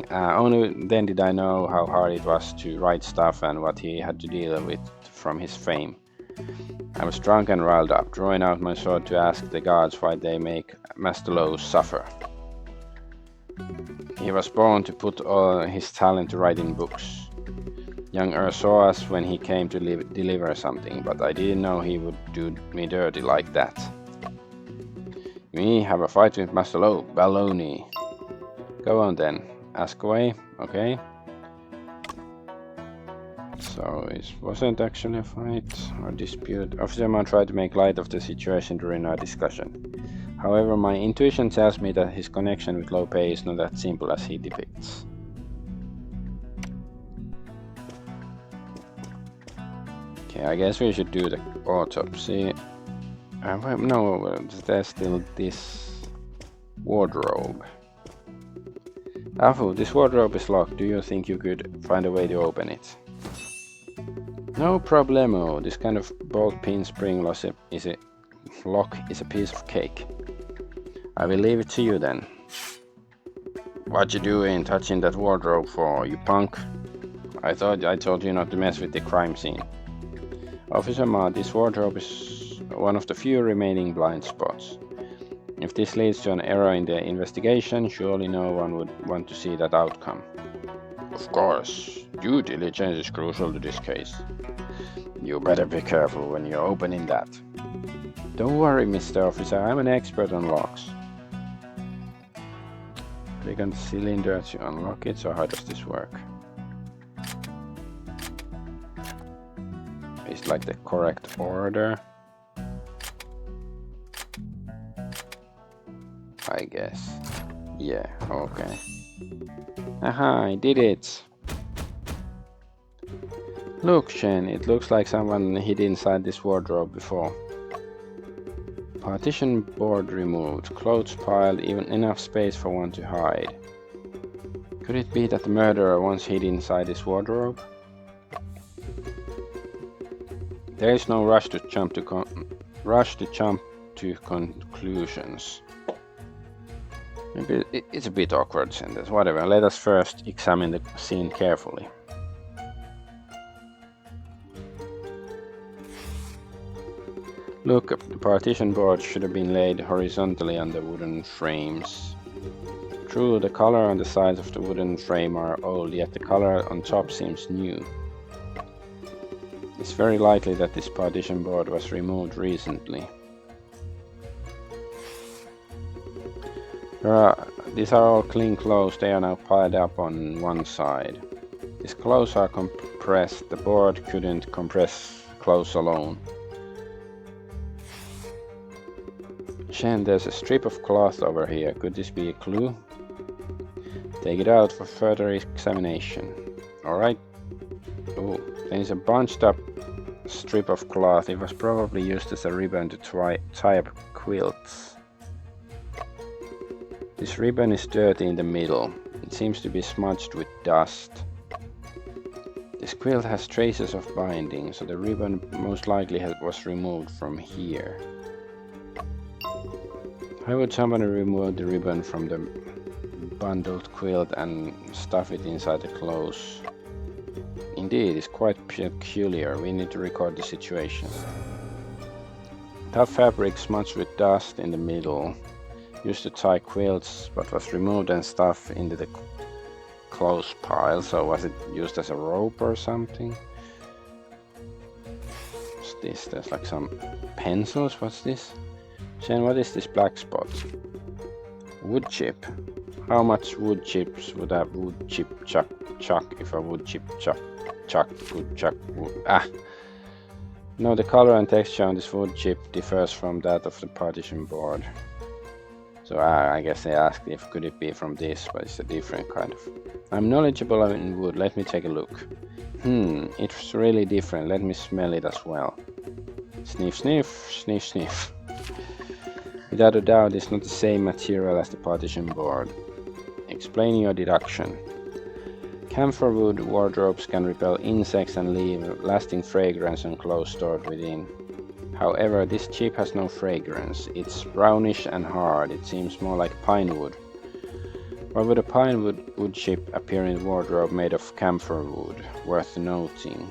Only then did I know how hard it was to write stuff and what he had to deal with from his fame. I was drunk and riled up, drawing out my sword to ask the gods why they make Master Low suffer. He was born to put all his talent to writing books. Young saw us when he came to deliver something, but I didn't know he would do me dirty like that. Me have a fight with Master Low, baloney. Go on then, ask away, okay? So it wasn't actually a fight or dispute. Officer Ma tried to make light of the situation during our discussion. However, my intuition tells me that his connection with low pay is not as simple as he depicts. Okay, I guess we should do the autopsy. No, there's still this wardrobe. Afu, this wardrobe is locked. Do you think you could find a way to open it? No problemo. This kind of bolt pin spring lock is a piece of cake. I will leave it to you then. What you doing touching that wardrobe for, you punk? I thought I told you not to mess with the crime scene. Officer Ma, this wardrobe is one of the few remaining blind spots. If this leads to an error in the investigation, surely no one would want to see that outcome. Of course, due diligence is crucial to this case. You better be careful when you're opening that. Don't worry, Mr. Officer, I'm an expert on locks. Click on the cylinder to unlock it, so how does this work? It's like the correct order. I guess. Yeah, okay. Aha, I did it! Look, Shen, it looks like someone hid inside this wardrobe before. Partition board removed, clothes piled, even enough space for one to hide. Could it be that the murderer once hid inside this wardrobe? There is no rush to jump to conclusions. Maybe it's a bit awkward sentence. Whatever. Let us first examine the scene carefully. Look, the partition board should have been laid horizontally on the wooden frames. True, the color on the sides of the wooden frame are old, yet the color on top seems new. It's very likely that this partition board was removed recently. These are all clean clothes, they are now piled up on one side. These clothes are compressed, the board couldn't compress clothes alone. Shen, there's a strip of cloth over here, could this be a clue? Take it out for further examination. Alright. Oh, there's a bunched up strip of cloth, it was probably used as a ribbon to tie up quilts. This ribbon is dirty in the middle. It seems to be smudged with dust. This quilt has traces of binding, so the ribbon most likely was removed from here. How would somebody remove the ribbon from the bundled quilt and stuff it inside the clothes? Indeed, it's quite peculiar. We need to record the situation. Tough fabric smudged with dust in the middle. Used to tie quilts, but was removed and stuffed into the clothes pile. So was it used as a rope or something? What's this? There's like some pencils. What's this? Shen, what is this black spot? Wood chip. How much wood chips would a wood chip chuck if a wood chip chuck would chuck wood? No, the color and texture on this wood chip differs from that of the partition board. So I guess they asked if could it be from this, but it's a different kind of. I'm knowledgeable in wood, let me take a look. It's really different, let me smell it as well. Sniff, sniff, sniff, sniff. Without a doubt, it's not the same material as the partition board. Explain your deduction. Camphor wood wardrobes can repel insects and leave lasting fragrance on clothes stored within. However, this chip has no fragrance. It's brownish and hard. It seems more like pine wood. Why would a pine wood chip appear in a wardrobe made of camphor wood? Worth noting.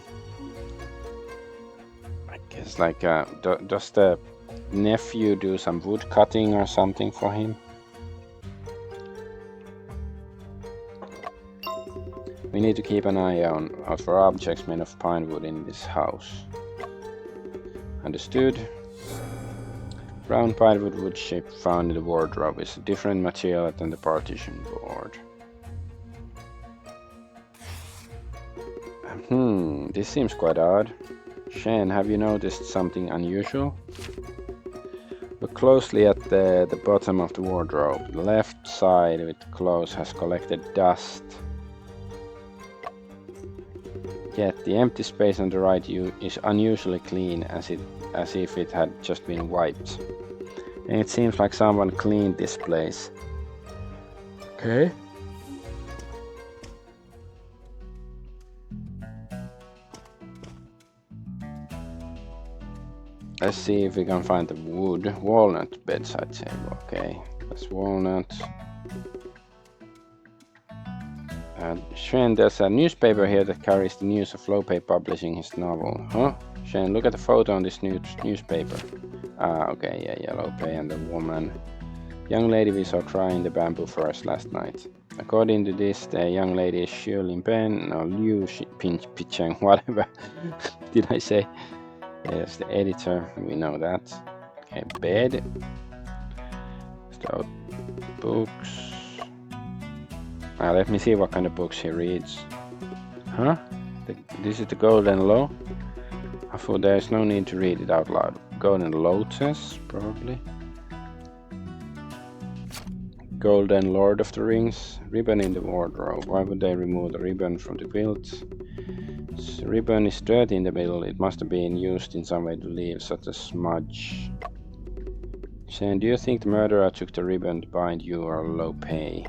I guess like, does the nephew do some wood cutting or something for him? We need to keep an eye out for objects made of pine wood in this house. Understood. Brown pinewood wood chip found in the wardrobe is a different material than the partition board. This seems quite odd. Shane, have you noticed something unusual? Look closely at the bottom of the wardrobe. The left side with clothes has collected dust. Yet the empty space on the right is unusually clean, as if it had just been wiped. And it seems like someone cleaned this place. Okay. Let's see if we can find the walnut bedside table. Okay, that's walnut. Shane, there's a newspaper here that carries the news of Lopei publishing his novel. Huh? Shane, look at the photo on this newspaper. Ah, okay, yeah, Lopei and the woman. Young lady we saw crying in the bamboo forest last night. According to this, the young lady is Xu Linpen, or Liu Picheng, whatever did I say? There's the editor, we know that. Okay, bed. Start books. Let me see what kind of books he reads. Huh? This is the Golden Law? I thought there's no need to read it out loud. Golden Lotus, probably. Golden Lord of the Rings. Ribbon in the wardrobe. Why would they remove the ribbon from the quilt? The ribbon is dirty in the middle. It must have been used in some way to leave such a smudge. Shane, do you think the murderer took the ribbon to bind you or Lopei?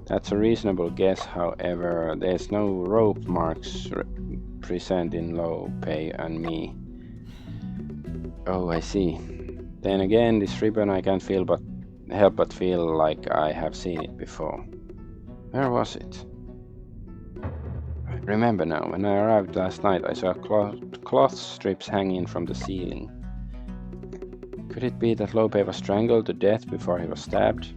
That's a reasonable guess, however, there's no rope marks present in Lopei and me. Oh, I see. Then again, this ribbon I can't help but feel like I have seen it before. Where was it? I remember now, when I arrived last night I saw cloth strips hanging from the ceiling. Could it be that Lopei was strangled to death before he was stabbed?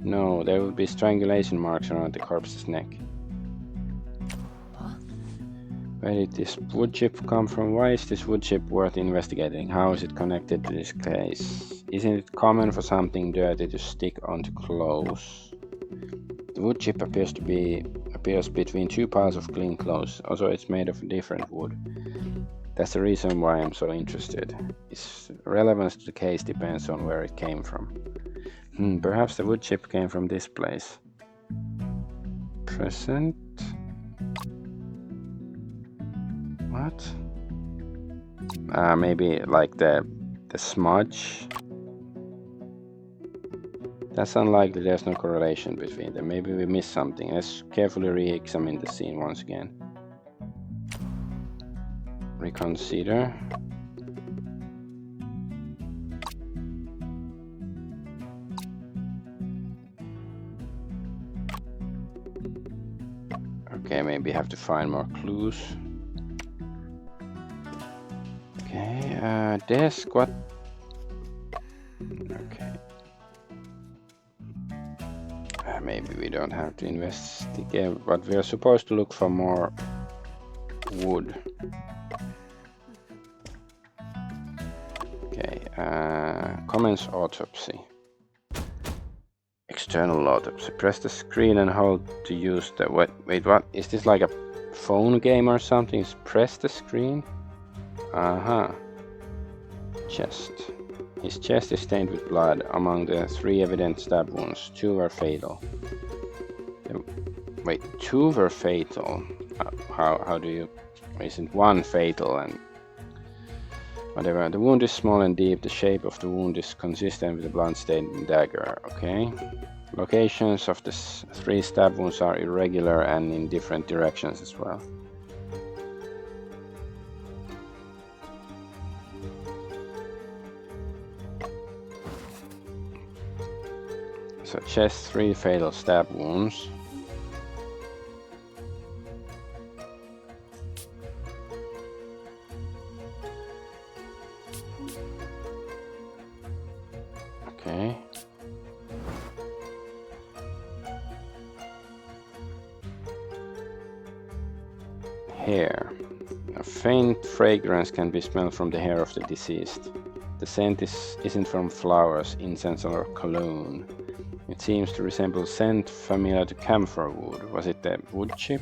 No, there would be strangulation marks around the corpse's neck. Where did this wood chip come from? Why is this wood chip worth investigating? How is it connected to this case? Isn't it common for something dirty to stick onto clothes? The wood chip appears between two piles of clean clothes. Also, it's made of different wood. That's the reason why I'm so interested. Its relevance to the case depends on where it came from. Perhaps the wood chip came from this place. Present. What? Maybe like the smudge. That's unlikely. There's no correlation between them. Maybe we missed something. Let's carefully re-examine the scene once again. Reconsider. Okay, maybe have to find more clues. Okay, desk, what? Okay. Maybe we don't have to investigate, but we are supposed to look for more wood. Okay, commence autopsy. External autopsy. Press the screen and hold to use the... Wait, what? Is this like a phone game or something? Is press the screen? Chest. His chest is stained with blood. Among the 3 evident stab wounds, 2 were fatal. Wait, 2 were fatal? How do you... Isn't 1 fatal and... Whatever. The wound is small and deep. The shape of the wound is consistent with the blood-stained dagger. Okay. Locations of the 3 stab wounds are irregular and in different directions as well. So chest 3 fatal stab wounds. Okay. Hair. A faint fragrance can be smelled from the hair of the deceased. The scent isn't from flowers, incense, or cologne. It seems to resemble scent familiar to camphor wood. Was it the wood chip?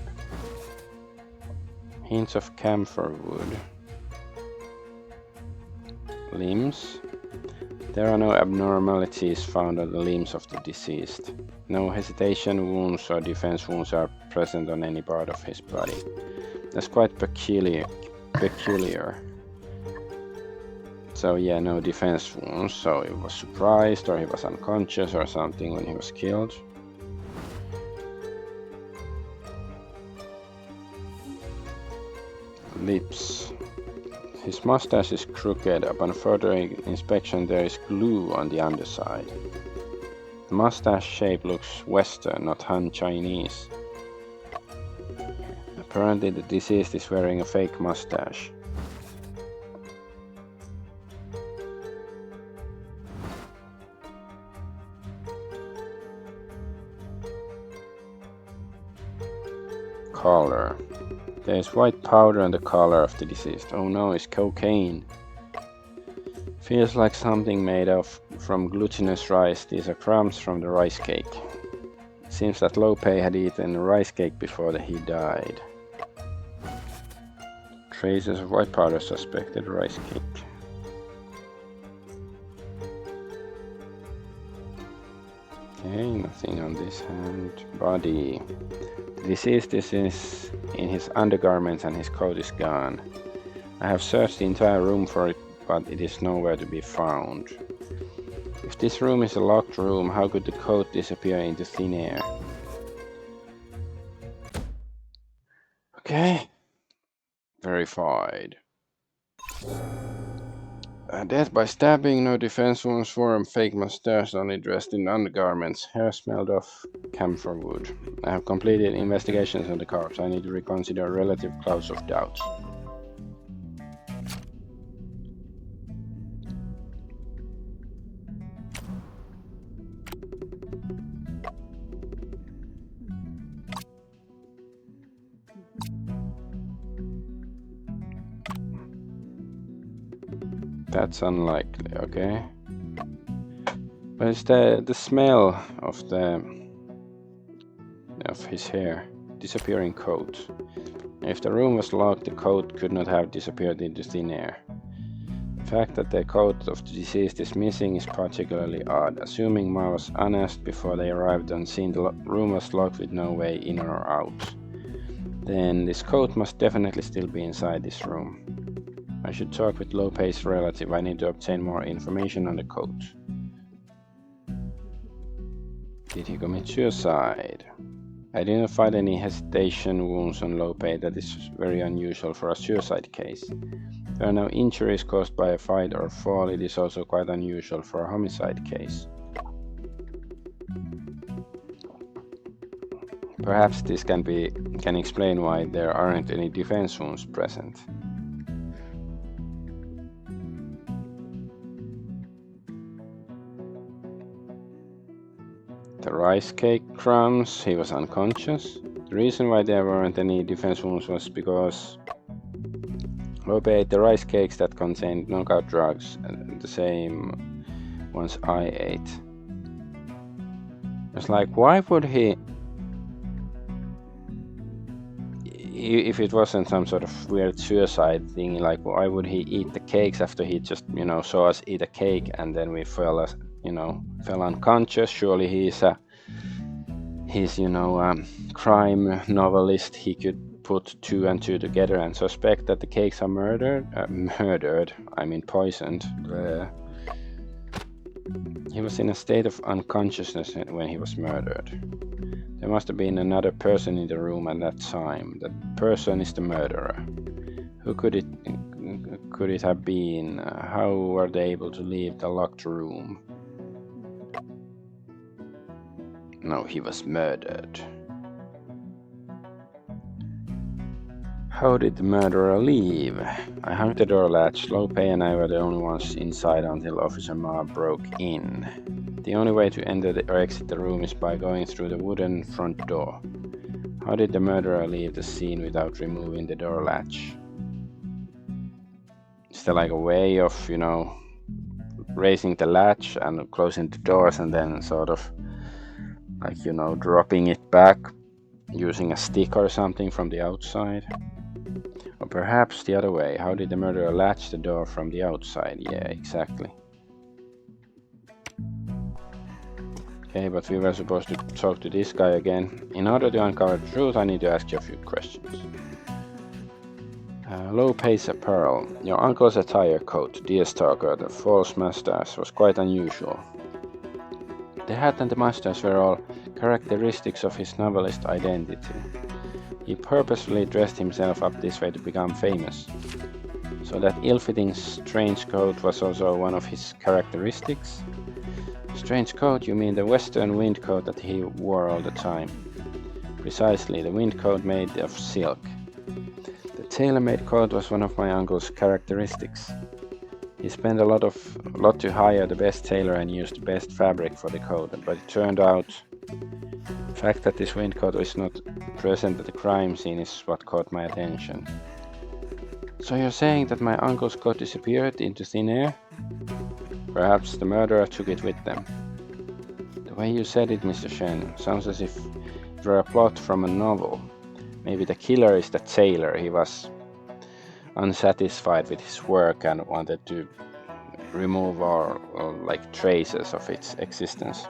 Hints of camphor wood. Limbs. There are no abnormalities found on the limbs of the deceased. No hesitation wounds or defense wounds are present on any part of his body. That's quite peculiar. So yeah, no defense wounds, so he was surprised or he was unconscious or something when he was killed. Lips. His mustache is crooked. Upon further inspection there is glue on the underside. The mustache shape looks Western, not Han Chinese. Apparently the deceased is wearing a fake mustache. Color. There is white powder on the collar of the deceased. Oh no, it's cocaine. Feels like something made from glutinous rice. These are crumbs from the rice cake. Seems that Lope had eaten rice cake before he died. Traces of white powder suspected rice cake. Okay, nothing on this hand. Body. The deceased is in his undergarments and his coat is gone. I have searched the entire room for it, but it is nowhere to be found. If this room is a locked room, how could the coat disappear into thin air? Okay. Verified. Death by stabbing, no defense wounds, forearm, fake mustache, only dressed in undergarments. Hair smelled of camphor wood. I have completed investigations on the corpse. I need to reconsider relative clouds of doubt. That's unlikely, okay. But it's the smell of his hair, disappearing coat. If the room was locked, the coat could not have disappeared into thin air. The fact that the coat of the deceased is missing is particularly odd. Assuming Ma was unasked before they arrived on scene, the room was locked with no way in or out. Then this coat must definitely still be inside this room. I should talk with Lope's relative. I need to obtain more information on the coat. Did he commit suicide? I did not find any hesitation wounds on Lope. That is very unusual for a suicide case. There are no injuries caused by a fight or fall. It is also quite unusual for a homicide case. Perhaps this can explain why there aren't any defense wounds present. The rice cake crumbs, he was unconscious. The reason why there weren't any defense wounds was because Lope ate the rice cakes that contained knockout drugs, the same ones I ate. It's like, why would he, if it wasn't some sort of weird suicide thing, like why would he eat the cakes after he just, saw us eat a cake and then we fell unconscious? Surely he's a crime novelist. He could put 2 and 2 together and suspect that the cakes are poisoned. He was in a state of unconsciousness when he was murdered. There must have been another person in the room at that time. That person is the murderer. Who could it have been? How were they able to leave the locked room? No, he was murdered. How did the murderer leave? I hung the door latch. Lope and I were the only ones inside until Officer Ma broke in. The only way to enter or exit the room is by going through the wooden front door. How did the murderer leave the scene without removing the door latch? Is there like a way of, raising the latch and closing the doors and then sort of dropping it back using a stick or something from the outside? Or perhaps the other way. How did the murderer latch the door from the outside? Yeah, exactly. Okay, but we were supposed to talk to this guy again. In order to uncover the truth, I need to ask you a few questions. Low pace apparel. Your uncle's attire, coat, deerstalker, the false mustache was quite unusual. The hat and the mustache were all characteristics of his novelist identity. He purposefully dressed himself up this way to become famous. So that ill-fitting strange coat was also one of his characteristics? Strange coat, you mean the western wind coat that he wore all the time? Precisely, the wind coat made of silk. The tailor-made coat was one of my uncle's characteristics. He spent a lot to hire the best tailor and use the best fabric for the coat, but it turned out the fact that this wind coat is not present at the crime scene is what caught my attention. So you're saying that my uncle's coat disappeared into thin air? Perhaps the murderer took it with them. The way you said it, Mr. Shen, sounds as if it were a plot from a novel. Maybe the killer is the tailor. He was unsatisfied with his work and wanted to remove all like traces of its existence.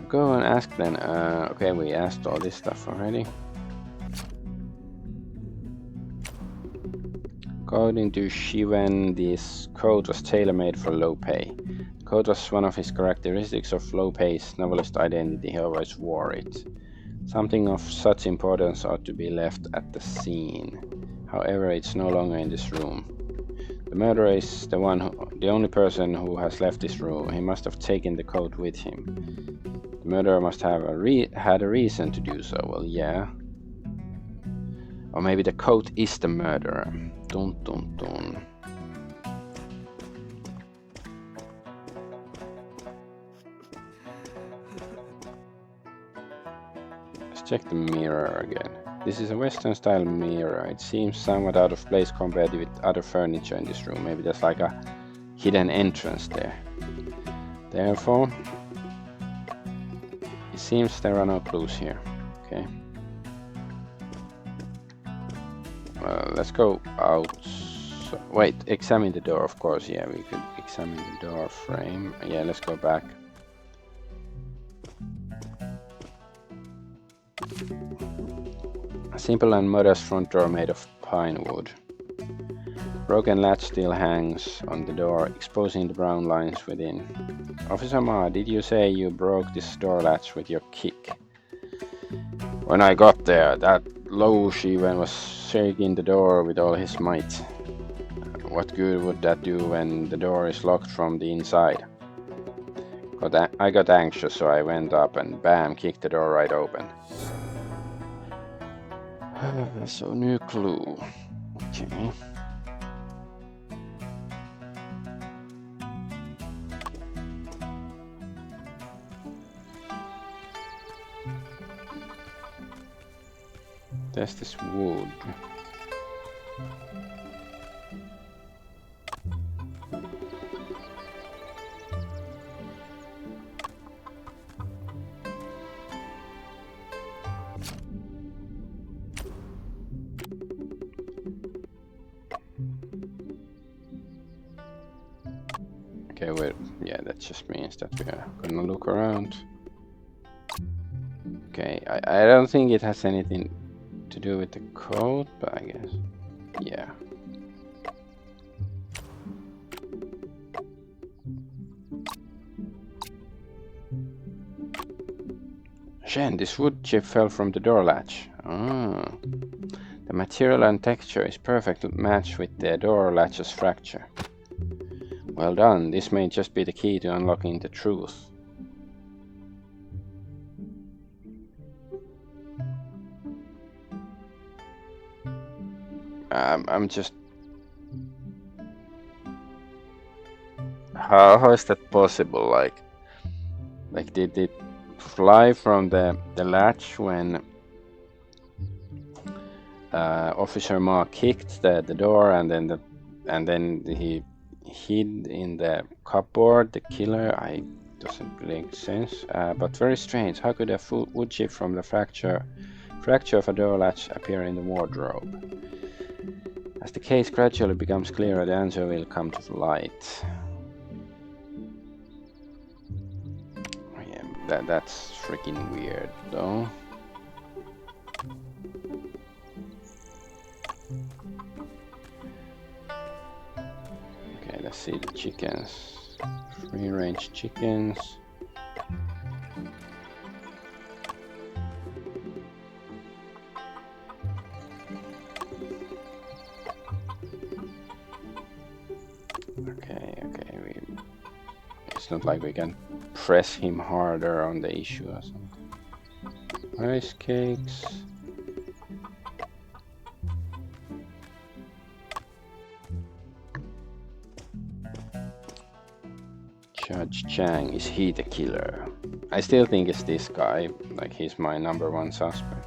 Go and ask then. Okay, we asked all this stuff already. According to Shiven, this coat was tailor-made for Lo Pei. The coat was one of his characteristics of Lo Pei's novelist identity. He always wore it. Something of such importance ought to be left at the scene. However, it's no longer in this room. The murderer is the only person who has left this room. He must have taken the coat with him. The murderer must have had a reason to do so. Well, yeah. Or maybe the coat is the murderer. Dun dun dun. Let's check the mirror again. This is a Western style mirror. It seems somewhat out of place compared with other furniture in this room. Maybe there's like a hidden entrance there. Therefore, it seems there are no clues here. Okay. Let's go out. Wait, examine the door, of course. Yeah, we could examine the door frame. Yeah, let's go back. A simple and modest front door made of pine wood. Broken latch still hangs on the door, exposing the brown lines within. Officer Ma, did you say you broke this door latch with your kick? When I got there, that Lo Shiwen was shaking the door with all his might. What good would that do when the door is locked from the inside? I got anxious, so I went up and bam, kicked the door right open. So new clue. Okay. There's this wood. Okay, well, yeah, that just means that we are gonna look around. Okay, I don't think it has anything to do with the code, but I guess, yeah. Shen, this wood chip fell from the door latch. Ah. The material and texture is perfect to match with the door latch's fracture. Well done, this may just be the key to unlocking the truth. I'm just... How is that possible? Like did it fly from the latch when Officer Ma kicked the door, and then he hid in the cupboard, the killer? Doesn't make sense, but very strange. How could a wood chip from the fracture of a door latch appear in the wardrobe? As the case gradually becomes clearer, the answer will come to the light. Yeah, that's freaking weird, though. Okay, let's see the chickens. Free-range chickens. Okay, it's not like we can press him harder on the issue or something. Rice cakes. Judge Chang, is he the killer? I still think it's this guy, like he's my number one suspect.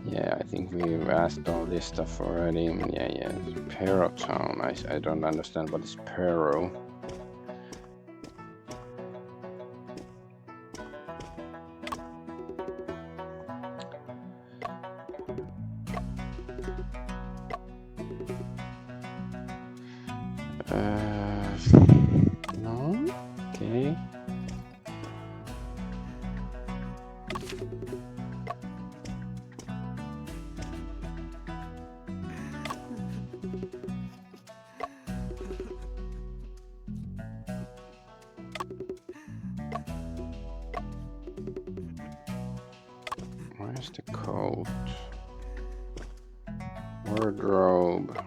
Yeah, I think we've asked all this stuff already. Yeah, Pero Town. I don't understand what is Pero. No? Okay. Where's the coat? Wardrobe.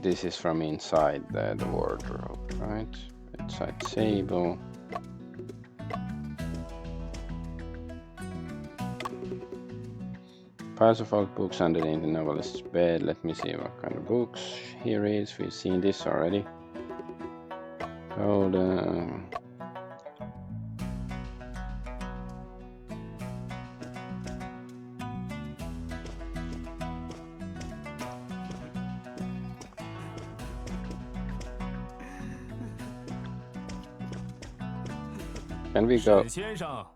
This is from inside the wardrobe, right? Inside table. Piles of old books underneath the novelist's bed. Let me see what kind of books here is. We've seen this already. Hold on. Can we go?
沈先生，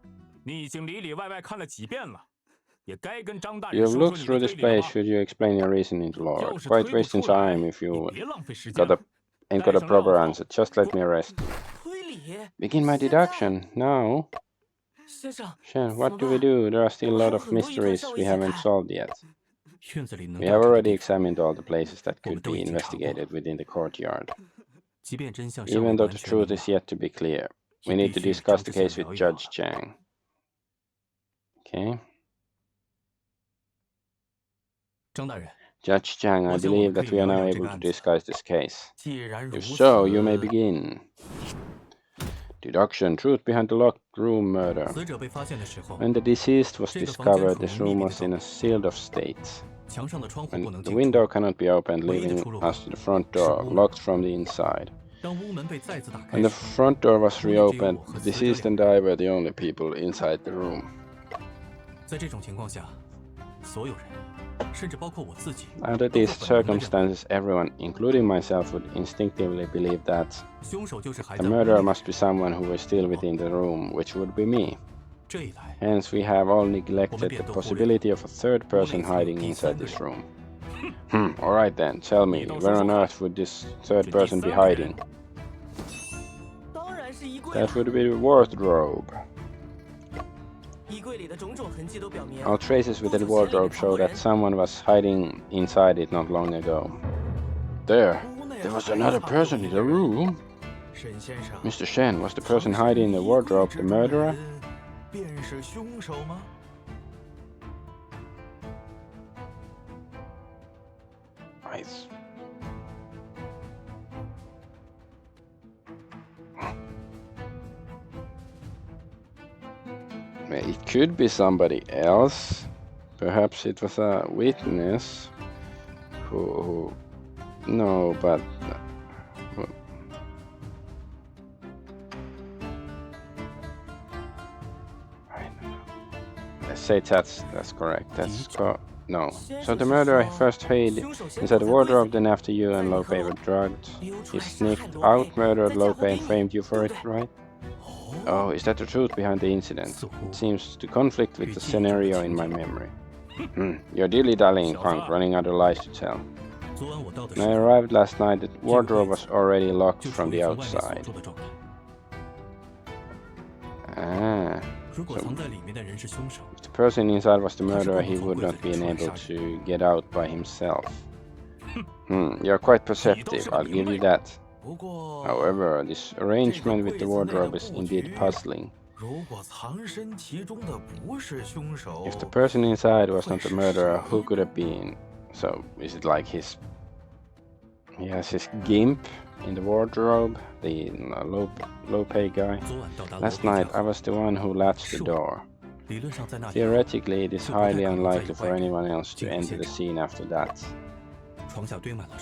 你已经里里外外看了几遍了，也该跟张大人
You've
说说
looked
你
through
的
this
推理了
place.
吧？
Should you explain your reasoning to
要
Lord?
是
Quite
推不
wasting
出来，
time if
你
you
别浪费时间
got
了。
ain't got a
带上
proper
镐头
answer. Just let me rest.
推理，
Begin my
现在
deduction now.
先生，
Shen,
怎
what
么
do we
办？
do? There are
我
still a
还
lot
有
of
很多疑团
mysteries
尚
we
未解
haven't
开。
solved yet.
院子里能
We
到
have
这个
already
地方，
examined all the places that
我们
could
都
be
已经查过了。
investigated within the courtyard.
即便真相尚未
Even though
完
the
全明
truth
朗，
is yet to be clear,
也
we
必
need to
须与
discuss
张
the
知县
case with
聊一聊
Judge
了。
Chang. Okay.
张大人，
Judge Chang, I
我想我们
believe
可
that
以
we are
聊一
now
聊这
able
个
to
案子。
discuss this case.
既然如
If
此，
so, you may begin. Deduction, truth behind the locked room murder.
死者被发现的时候，
When the deceased was
这个房间
discovered,
处于
this
密
room
闭的
was
道
in
路，
a sealed-off state.
墙上的窗户不
When
能
the
进出，
window cannot be opened,
唯一的
leaving
出入
us to the front
是
door,
屋门。
locked from the inside.
当屋门被再次打
When
开
the
时，
front door was
屋内只有
reopened,
我和
the
死者
deceased
两
and
人。
I were the only people inside the room.
在这种情况下，所有人，甚至包括我自己，
Under
都会
these
本能地认为
circumstances, everyone, including myself, would instinctively believe that
凶手就是还
the
在屋
murderer
里的
must be someone who is still within the room, which would be me.
这一来，
Hence, we have all neglected the possibility of a third person hiding inside this room. Alright then, tell me, where on earth would this third person be hiding?
当然是衣柜
That
了。
would be the wardrobe.
衣柜里的种种痕迹都表明，
All traces within the wardrobe show that someone was hiding inside it not long ago. There was another person in the room.
沈先生，
Mr. Shen, was the person hiding in the wardrobe the murderer?
便是凶手吗？
Nice. It could be somebody else. Perhaps it was a witness who no, but say that's correct. No. So the murderer first hid inside the wardrobe, then after you and Lope were drugged, he sniffed out, murdered Lope, and framed you for it, right? Oh, is that the truth behind the incident? It seems to conflict with the scenario in my memory. You're dilly-dallying, punk, running out of lies to tell. When I arrived last night, the wardrobe was already locked from the outside. Ah. So, if the person inside was the murderer, he would not be able to get out by himself. You're quite perceptive, I'll give you that. However, this arrangement with the wardrobe is indeed puzzling. If the person inside was not the murderer, who could have been? So, is it like he has his gimp in the wardrobe, the Lope guy? Last night I was the one who latched the door. Theoretically, it is highly unlikely for anyone else to enter the scene after that.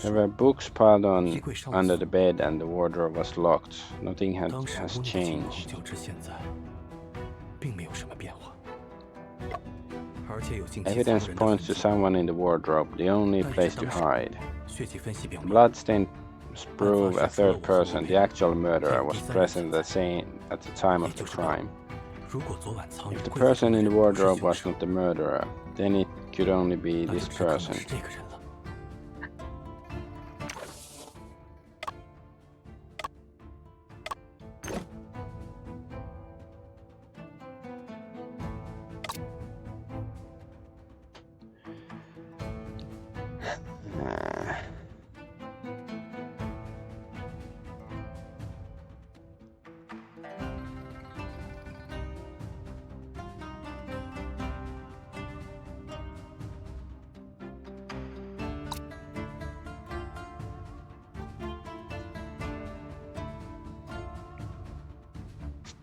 There were books piled on under the bed and the wardrobe was locked. Nothing has changed. Evidence points to someone in the wardrobe, the only place to hide. Bloodstains prove a third person, the actual murderer, was present at the time of the crime. If the person in the wardrobe was not the murderer, then it could only be this person.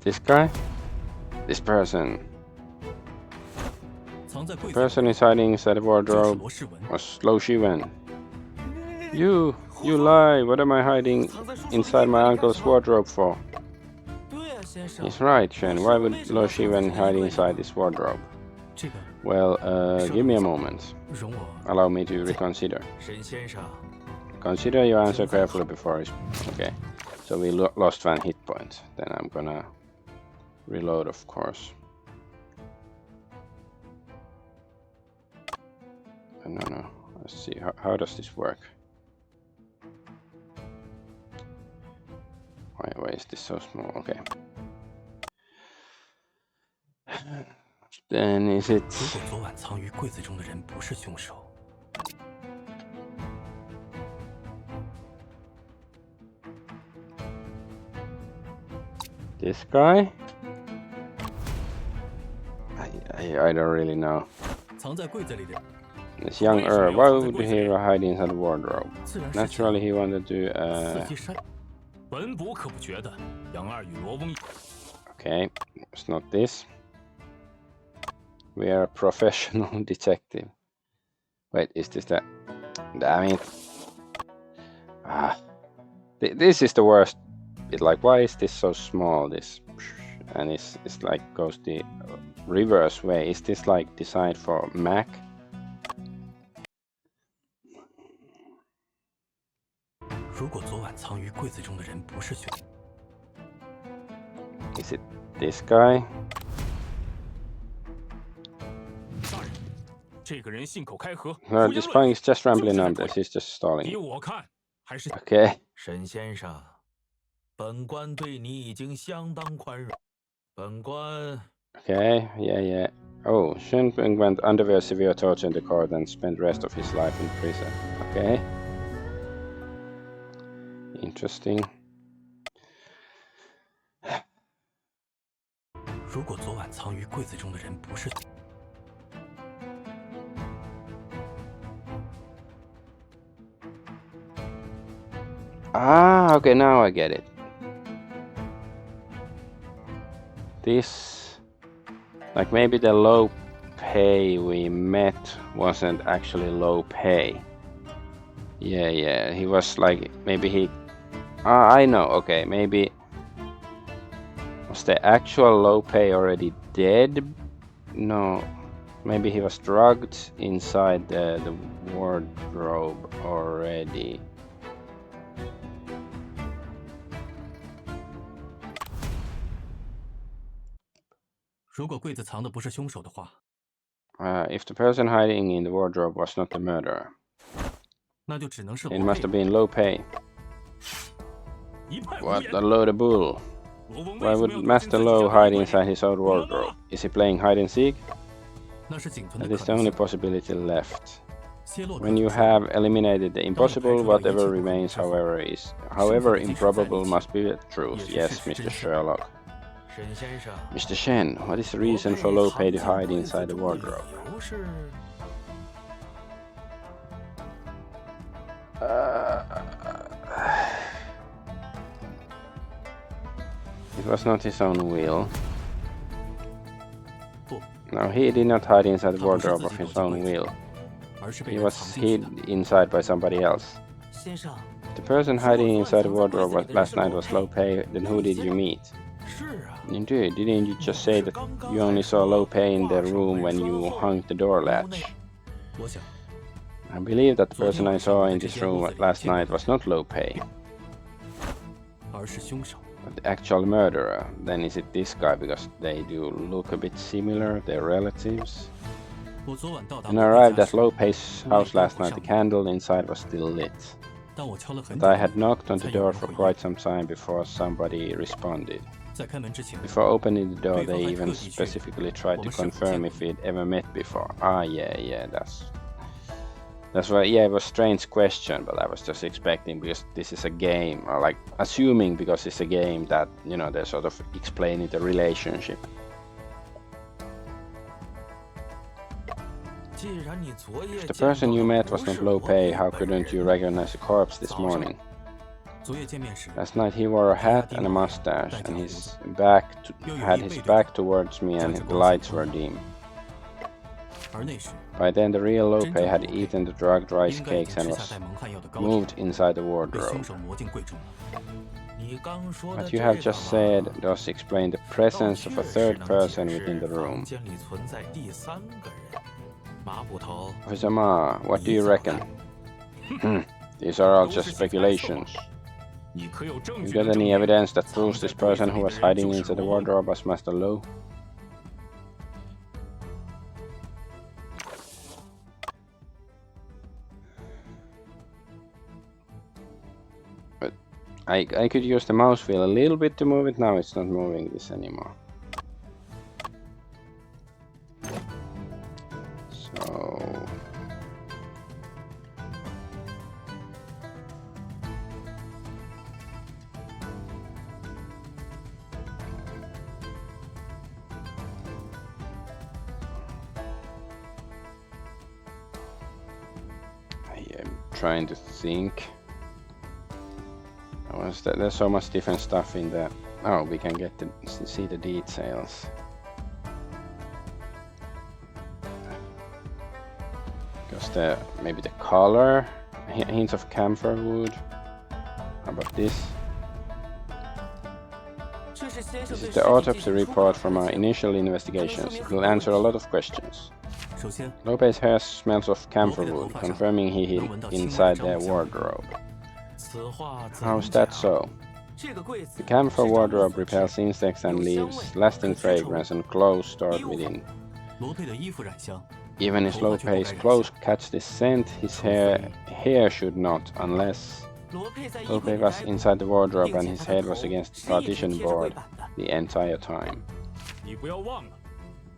This guy? This person. The person is hiding inside the wardrobe was Lo Shiwen. You lie! What am I hiding inside my uncle's wardrobe for? He's right, Shen. Why would Lo Shiwen hide inside this wardrobe? Well, give me a moment. Allow me to reconsider. Consider your answer carefully before I... Okay. So we lost 1 hit point. Then I'm gonna reload, of course. No. Let's see. How does this work? Why is this so small? Okay. Then is it... This guy? I don't really know. This young Earl, why would he hide inside the wardrobe? Naturally, he wanted to... Okay, it's not this. We are a professional detective. Wait, is this that? Damn it. This is the worst bit. Like, why is this so small? This, and it's like goes the reverse way. Is this like designed for Mac? Is it this guy? No, this punk is just rambling on this. He's just stalling. Okay.
沈先生，本官对你已经相当宽容。本官
Okay, yeah. Oh, Shenpeng went underwent severe torture in the court and spent the rest of his life in prison. Okay. Interesting. Ah, okay, now I get it. This, like maybe the low pay we met wasn't actually low pay. Yeah, he was like, maybe he, I know, okay, maybe, was the actual low pay already dead? No, Maybe he was drugged inside the wardrobe already. If the person hiding in the wardrobe was not the murderer, it must have been low pay. What a load of bull. Why would Master Low hide inside his own wardrobe? Is he playing hide and seek? That is the only possibility left. When you have eliminated the impossible, whatever remains, however improbable, must be the truth. Yes, Mr. Sherlock. Mr. Shen, what is the reason for Low Pay to hide inside the wardrobe? It was not his own will. No, he did not hide inside the wardrobe of his own will. He was hid inside by somebody else. The person hiding inside the wardrobe last night was Low Pay. Then who did you meet? Indeed, didn't you just say that you only saw Low Pay in the room when you hung the door latch? I believe that the person I saw in this room last night was not Low Pay, but the actual murderer. Then is it this guy, because they do look a bit similar, they're relatives? When I arrived at Low Pay's house last night, the candle inside was still lit. But I had knocked on the door for quite some time before somebody responded. Before opening the door, they even specifically tried to confirm if we'd ever met before. Yeah, that's why, yeah, it was a strange question, but I was just expecting, because this is a game, or like assuming because it's a game that, you know, they're sort of explaining the relationship. If the person you met was not Low Pay, how couldn't you recognize a corpse this morning? Last night he wore a hat and a mustache, and had his back towards me, and the lights were dim. By then the real Low Pay had eaten the drugged rice cakes and was moved inside the wardrobe. What you have just said does explain the presence of a third person within the room. Officer Ma, what do you reckon? These are all just speculations. You got any evidence that proves this person who was hiding inside the wardrobe was Master Low? But I could use the mouse wheel a little bit to move it. Now it's not moving this anymore. So I am trying to think. There's so much different stuff in there. Oh, we can get to see the details. Because maybe the color, hints of camphor wood. How about this? This is the autopsy report from our initial investigations. It will answer a lot of questions. Low Pay's hair smells of camphor wood, confirming he hid inside the wardrobe. How's that so? The camphor wardrobe repels insects and leaves lasting fragrance on clothes stored within. Even if Low Pay's clothes catch this scent, his hair should not, unless Low Pay was inside the wardrobe and his head was against the partition board the entire time.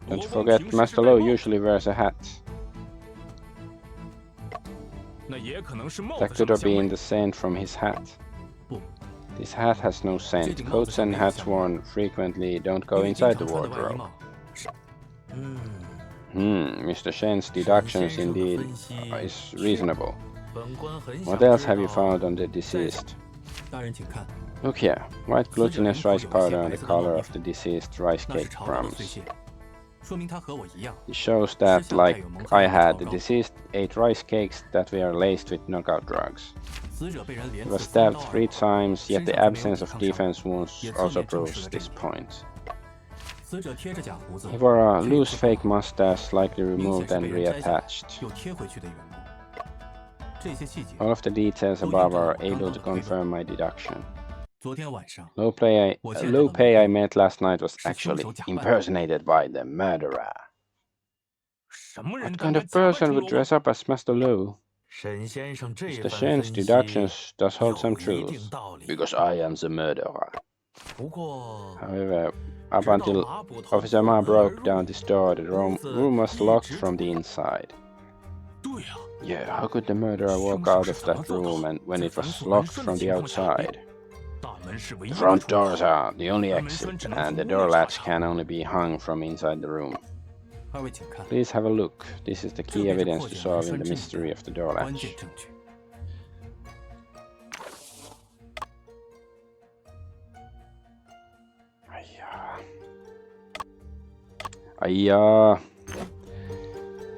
Don't forget, Master Low usually wears a hat. That could have been the scent from his hat. This hat has no scent. Coats and hats worn frequently don't go inside the wardrobe. Mr. Shen's deductions indeed is reasonable. What else have you found on the deceased? Look here, white glutinous rice powder on the color of the deceased rice cake crumbs. It shows that, like I had, the deceased ate rice cakes that were laced with knockout drugs. He was stabbed 3 times, yet the absence of defense wounds also proves this point.
死者贴着假胡子，
He wore a
这
loose
次
fake
不好
mustache, slightly
明显
removed
是
and
被人摘下
reattached.
又贴回去的缘故。这些细节
All of the details
都验
above
证了
are
我刚
able
刚
to
的推论。
confirm my deduction.
昨天晚上，
Low
我见到
pay
的
I
美女
met last night was
是凶
actually
手假扮的。
impersonated by the murderer.
什么人
What
胆
kind
敢
of
假扮
person
成
would
罗王？
dress up as Master Lu?
沈先生这
Mr.
番
Shen's
分析
deductions does hold
有
some
一定
truth,
道理。
because I am the murderer.
不过，
However, up
直到
until
马捕头
Officer
破
Ma
门而
broke
入，
down this door, the room was
一
locked
直
from the
住
inside.
对呀、
Yeah, how could the murderer walk
凶手
out
是
of
怎么
that
做到
room and when
在
it
反
was
锁安
locked
栓的
from the
情况下，
outside?
大门是唯一
The
的
front
出口
doors are the only
门栓
exit,
只能
and
从
the
屋
door
内查
latch
找。
can only be hung from inside the room.
二位请看，
Please have a look. This is the
这
key
便是
evidence
破
to
解
solve
门
in the
栓之谜
mystery
的
of the door
关键
latch.
证据。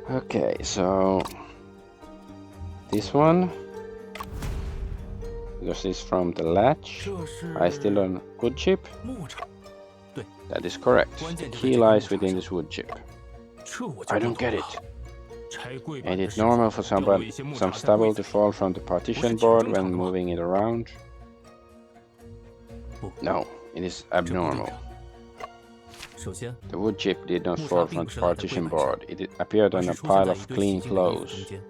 Okay, so this one, this is from the latch.
这是
I still on wood chip.
牧场，
That is correct. The
关键就在
key
这个
lies
木场
within
上。
this wood chip.
这我就
I
不
don't
懂
get
了
it.
拆柜
Ain't
板的
it
时候
normal for
掉落一
some
些木
some
茬在柜
stubble
子
to
里，
fall from the
不是
partition
挺
board
正
when
常的吗？
moving it around?
不，
No, it is
这不正
abnormal.
常。首先，
The wood chip did not
木
fall
茬并
from
不
the
是赖在柜
partition
板上，
board. It appeared
而
on
是
a
出现
pile
在
of
一堆
clean
洗净的衣服
clothes.
中间。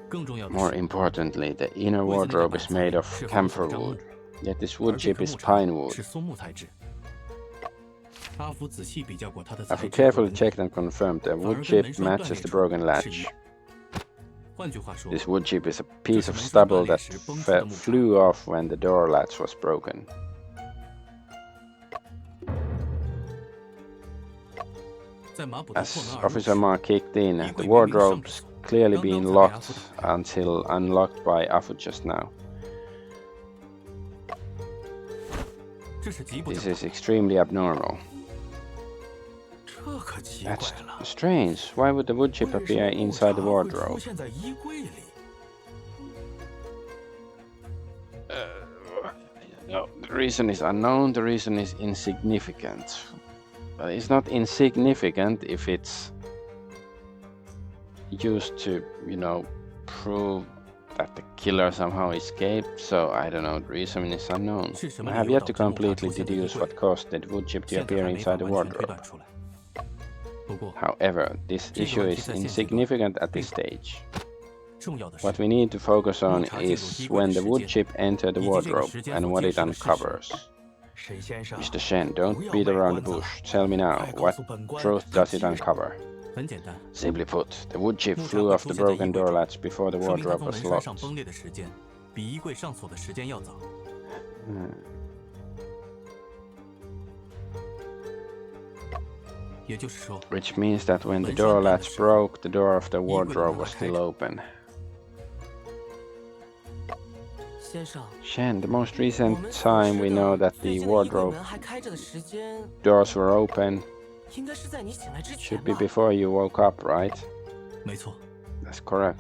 更重要的
More
是，
importantly, the inner
柜子内的
wardrobe
板
is
材
made of
是防腐
camphor
樟木
wood, yet this
而
wood
这
chip
棵
is
木茬
pine wood.
是松木材质。阿福仔细比较过它的
I've
材质和
carefully
纹理，
checked and confirmed the
反而
wood
跟
chip
门栓断
matches
裂
the
处
broken
是
latch.
一。换句话说，
This wood chip is a
这
piece
是
of
门栓断
stubble
裂
that
时崩出的木茬。
flew off when the door latch was broken.
在马捕头破
As
门而入
Officer
时，
Ma kicked in,
衣
the
柜明明上着
wardrobe's
锁，
clearly
刚
been
刚才被阿福
locked
打开。
until unlocked by Afu just now.
这是极不
This
正
is
常。
extremely abnormal.
这可奇怪
That's
了，
strange. Why would the wood chip
为什
appear
么木
inside
茬
the
会出
wardrobe?
现在衣柜里？
No, the reason is unknown, the reason is insignificant. But it's not insignificant if it's used to, prove that the killer somehow escaped, so I don't know, the reason is unknown.
是什么
I
理
have
由
yet
导
to
致木茬
completely
出现在衣
deduce
柜
what
里？
caused the wood chip to
现在
appear
还没法
inside the
完全推
wardrobe.
断出来。不过，
However, this
这个
issue
问题
is
在现阶段
insignificant at this
并不
stage.
重要的是
What we need to focus on
木茬进入
is
衣柜的
when the
时
wood
间
chip entered the
以及这个
wardrobe
时间
and
所
what
揭
it
示的事实。
uncovers.
沈先生，
Mr. Shen, don't
不要
beat
卖
around the
关子
bush. Tell me now,
快告
what
诉本官
truth
他
does it
接
uncover?
很简单，
Simply put, the wood chip
木茬
flew
会
off
出
the
现在衣
broken
柜
door
中，
latch before the
说明它
wardrobe
从
was
门栓上
locked.
崩裂的时间比衣柜上锁的时间要早。也就是说，
Which means that when the
门栓
door
断的
latch
时候，
broke, the door of the
衣柜的
wardrobe
门
was
还开
still
着。
open.
先生，
Shen, the most
我
recent
们所
time
知
we know
的
that
最
the
近的衣柜
wardrobe
门还开着的时间，
doors were open
应该是在你醒来之前
should be
吧？
before you woke up, right?
没错，
That's correct.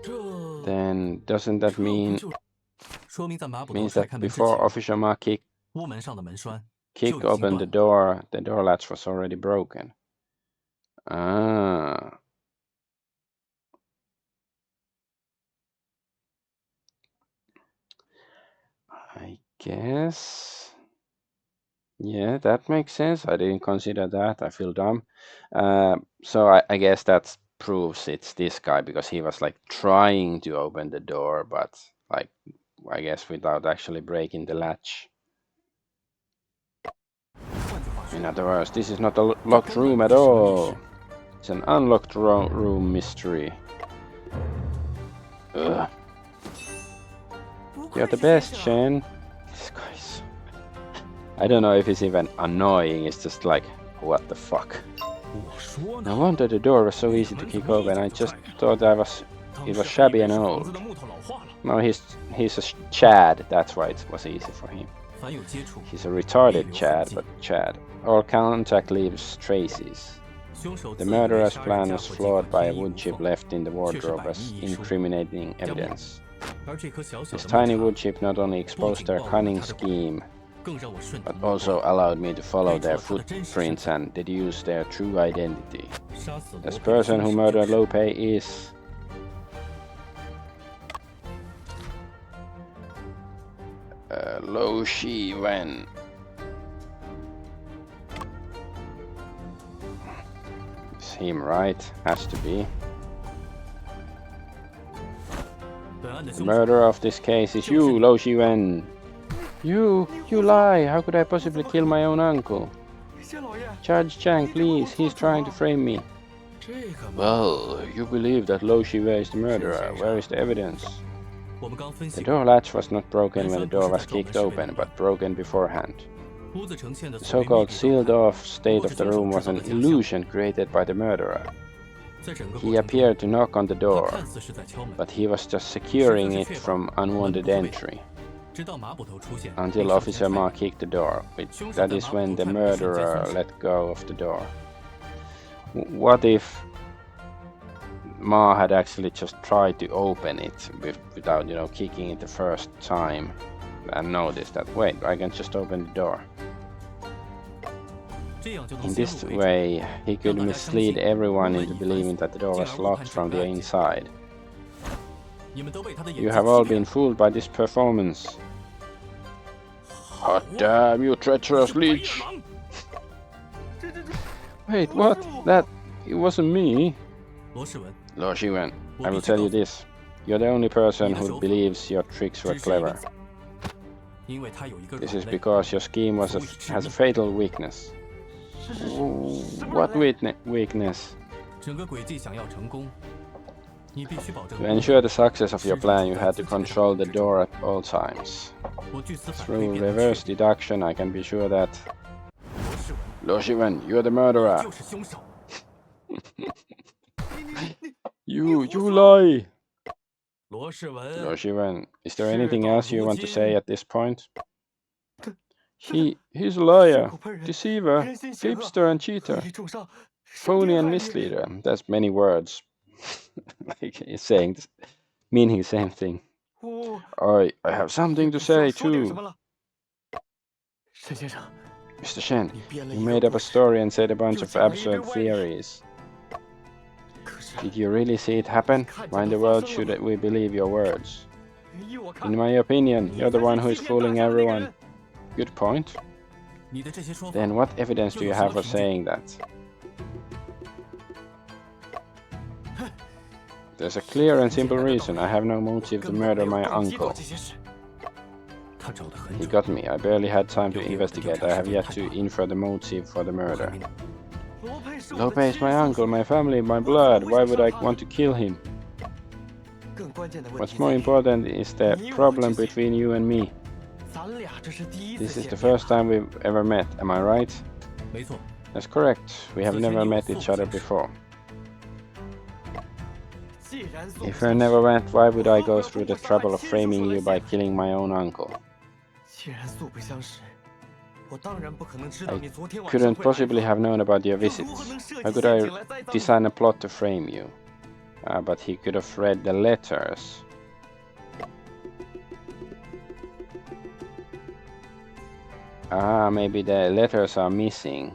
这
Then doesn't that
这不
mean
就
说明在马捕头
means
拆
that
开门之
before
前，
Officer Ma kicked
屋门上的门栓
kick
就已经
open
断
the
了。
door latch was already broken. Ah. I guess. Yeah, that makes sense. I didn't consider that. I feel dumb. So I guess that proves it's this guy because he was like trying to open the door, but like I guess without actually breaking the latch.
换句话
In
说，
other words, this is not a
这
locked
根本
room
不
at
是什么密
all.
室。
It's an unlocked room mystery. Ugh.
不愧
You're the
是
best,
先生。
Shen. This guy's. I don't know if it's even annoying. It's just like, what the fuck?
我说
No
呢？
wonder the door was so
你
easy
的
to
门
kick
怎么一
open.
脚
I
就
just
踹开？
thought
当
it
时
was
还以
shabby
为
and
是房
old.
子的木头老化了。
No, he's a Chad. That's why it was easy for him.
凡有接触，
He's a retarded
必留痕
Chad,
迹
but Chad. All contact leaves traces.
凶手
The
自以为
murderer's
杀人
plan
家
was
伙尽管
flawed by a
天衣无
wood chip
缝，
left in the
却是
wardrobe
百
as
密一疏，
incriminating
将木
evidence.
而这颗小小
This
的
tiny
木
wood
叉
chip not only
不
exposed
仅
their
暴露了
cunning
他的
scheme,
更让我顺藤
but
摸
also
瓜，
allowed me to follow their
背出了他的真实身
footprints
份。
and deduce their true identity.
杀死
This
罗佩的
person
凶
who
手
murdered
就是
Lope is... Lo Shi Wen. It's him, right? Has to be.
本案的
The
凶手
murderer of this case is you, Lo Shi Wen. You lie! How could I possibly kill my own uncle?
谢老爷，
Judge Chang, please, he's trying to frame me.
这个嘛，
Well, you believe that Lo Shiwei is the murderer. Where is the evidence?
我们刚分
The
析过，
door latch was not broken when the door was kicked open, but broken beforehand.
屋子呈现的
The
所谓密
so-called
闭状
sealed
态，
off state of the room was an illusion created by the murderer.
在整个
He
过程中，
appeared to knock on the
他
door,
看似是在敲门，
but he was just securing it from unwanted entry
直到马捕头出现，
until
并上
Officer
前
Ma
踹门
kicked the door. That is when the murderer let go of the door. What if Ma had actually just tried to open it without, kicking it the first time and noticed that, wait, I can just open the door.
这样就能
In
先
this
入为主，
way, he could
让大家相信
mislead everyone
无论
into
以
believing that the door
进
was
而误
locked
判
from
整
the
个案件。
inside.
你们都被他的演
You
技
have all
欺骗
been
了。
fooled by this performance. Hot damn, you treacherous leech! Wait, what? It wasn't me.
罗世文，
Lo Shiwen, I will tell you this. You're the only person who believes your tricks were
只是一个
clever.
字，因为他有一个
This
软
is
肋。
because your scheme has a fatal weakness. What weakness?
整个诡计想要成功，你必须保证
To ensure the success of your plan, you had to control the door at all times.
我据此反
Through
推便能
reverse
确定
deduction, I can be sure that
罗世文
Lo Shiwen, you're the murderer.
就是凶手。
You lie!
罗世文，
Lo Shiwen, is there anything else you want to say at this point? He's a liar, deceiver, fibster and cheater, phony and misleader. That's many words. Like he's saying, meaning the same thing. I have something to say too.
沈先生，
Mr. Shen,
你编了
you
一
made
个
up
故
a
事，
story and said a bunch
就
of
讲了一堆
absurd
歪理。
theories.
可是
Did you really see it happen? Why in the world should we believe your words?
依我看，
In my opinion, you're the one who is fooling everyone. Good point.
你的这些说法
Then what evidence do you have for saying that? There's a clear and simple reason. I have no motive to
根本没
murder
有
my
动机做
uncle.
这些事。
他找得很
He
准。
got me. I barely had time to investigate. I have yet to infer the motive for the
我很
murder.
明白
Lope is my uncle, my family, my blood. Why would I want to kill him?
更关键的问
What's
题
more
在于，
important is the problem between you and me.
咱俩这是第一
This
次
is
见
the
面
first time we've ever met. Am I right?
没错，
That's correct. We have never met each other before.
既然素
If
不
I
相
never
识，
met, why would I go through the trouble of framing you by killing my own uncle?
既然素不相识，我当然不可能知道
I
你昨天晚上
couldn't
会来
possibly
访
have known about your
又
visits.
如何能设
How
计
could
陷
I
阱来栽赃你？
design a plot to frame you? But he could have read the letters. Maybe the letters are missing.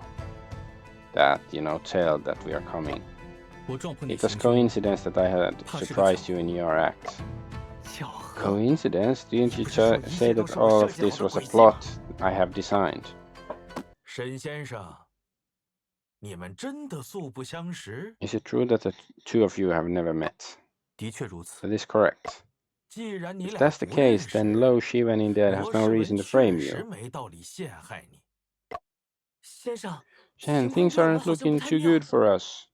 That, tell that we are coming.
我撞破你
It was
行凶，
coincidence that I had surprised you in your act.
巧合，
Coincidence? Didn't you say that all of this was a plot I have designed?
沈先生，你们真的素不相识？
Is it true that the two of you have never met?
的确如此。
That is correct.
既然你
If
俩
that's the
不认
case,
识，
then Lo Shivan indeed has
罗
no
世
reason
文
to
确
frame
实
you.
没道理陷害你。
先生，
Shen,
情
things
况让我
aren't
好像不
looking
太
too
妙
good for us.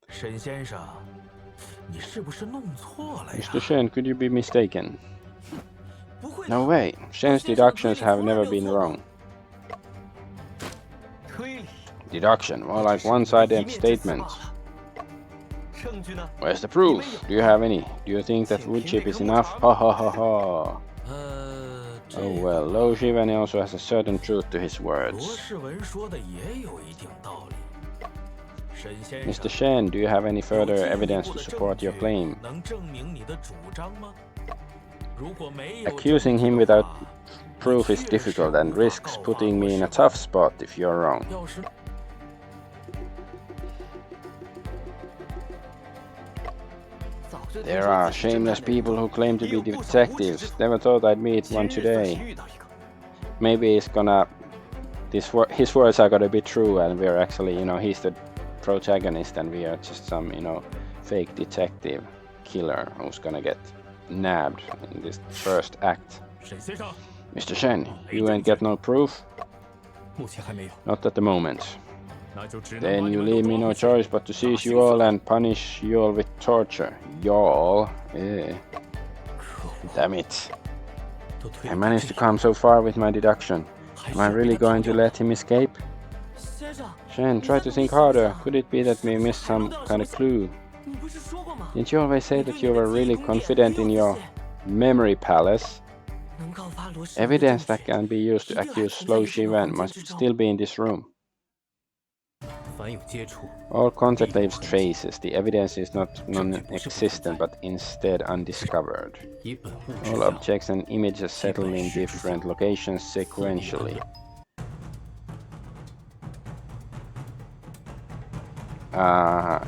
沈先生，你是不是弄错了呀？
Mr. Shen, could you be mistaken?
不会的
No way. Shen's deductions have never been wrong.
推理
Deduction, more
只
like
是
one-sided
一面之词
statement.
罢了。证据呢？
Where's the proof? Do you have any? Do you think that wood chip is enough? Ha ha ha ha.
这
Oh
个
well, Lo Shivan also has a certain truth to his
罗
words.
世文说的也有一定道理。沈先
Mr.
生，
Shen, do you have any
有
further
进一
evidence
步
to
的
support
证
your
据
claim?
能证明你的主张吗？
Accusing him without proof is difficult and risks putting me in a tough spot if you're wrong. There are shameless people who claim to be detectives. Never thought I'd meet one today. Maybe he's gonna... his words are gonna be true and we're actually, he's the protagonist and we are just some, fake detective killer who's gonna get nabbed in this first act. Mr. Shen, you ain't got no proof? Not at the moment. Then you leave me no choice but to seize you all and punish you all with torture. Y'all? Damn it. I managed to come so far with my deduction. Am I really going to let him escape? Shen, try to think harder. Could it be that we missed some kind of clue? Didn't you always say that you were really confident in your memory palace? Evidence that can be used to accuse Slow Shivan must still be in this room. All contact leaves traces. The evidence is not non-existent but instead undiscovered. All objects and images settle in different locations sequentially.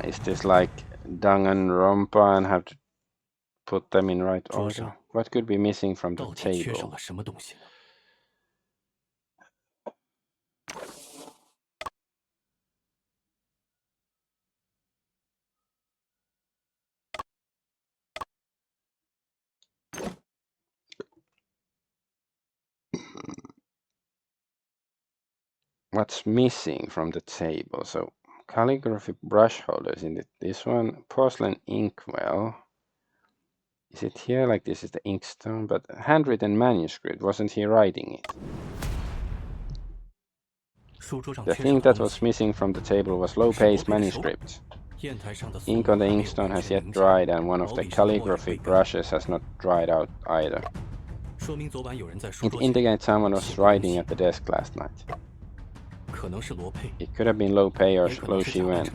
Is this like Danganronpa and have to put them in right order? What could be missing from the table? What's missing from the table? So calligraphy brush holders in this one, porcelain inkwell. Is it here? Like this is the inkstone, but handwritten manuscript. Wasn't he writing it? The thing that was missing from the table was Lopei's manuscript. Ink on the inkstone has yet dried, and one of the calligraphy brushes has not dried out either. It indicates someone was writing at the desk last night. It could have been Lopei or Lo Shiwen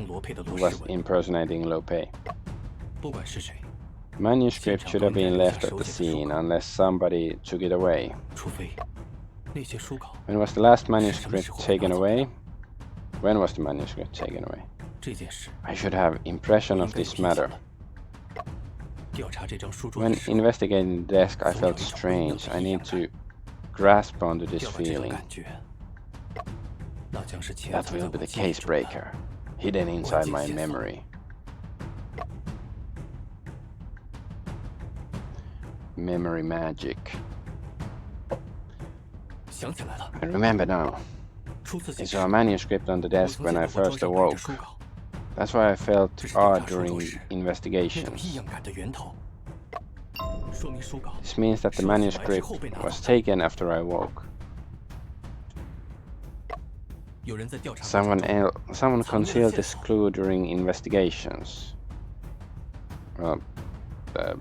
who was impersonating Lopei. Manuscript should have been left at the scene unless somebody took it away. When was the last manuscript taken away? When was the manuscript taken away? I should have impression of this matter. When investigating the desk, I felt strange. I need to grasp onto this feeling. That will be the case breaker, hidden inside my memory. Memory magic. I remember now. I saw a manuscript on the desk when I first awoke. That's why I felt odd during investigations. This means that the manuscript was taken after I woke. Someone concealed this clue during investigations. Well, the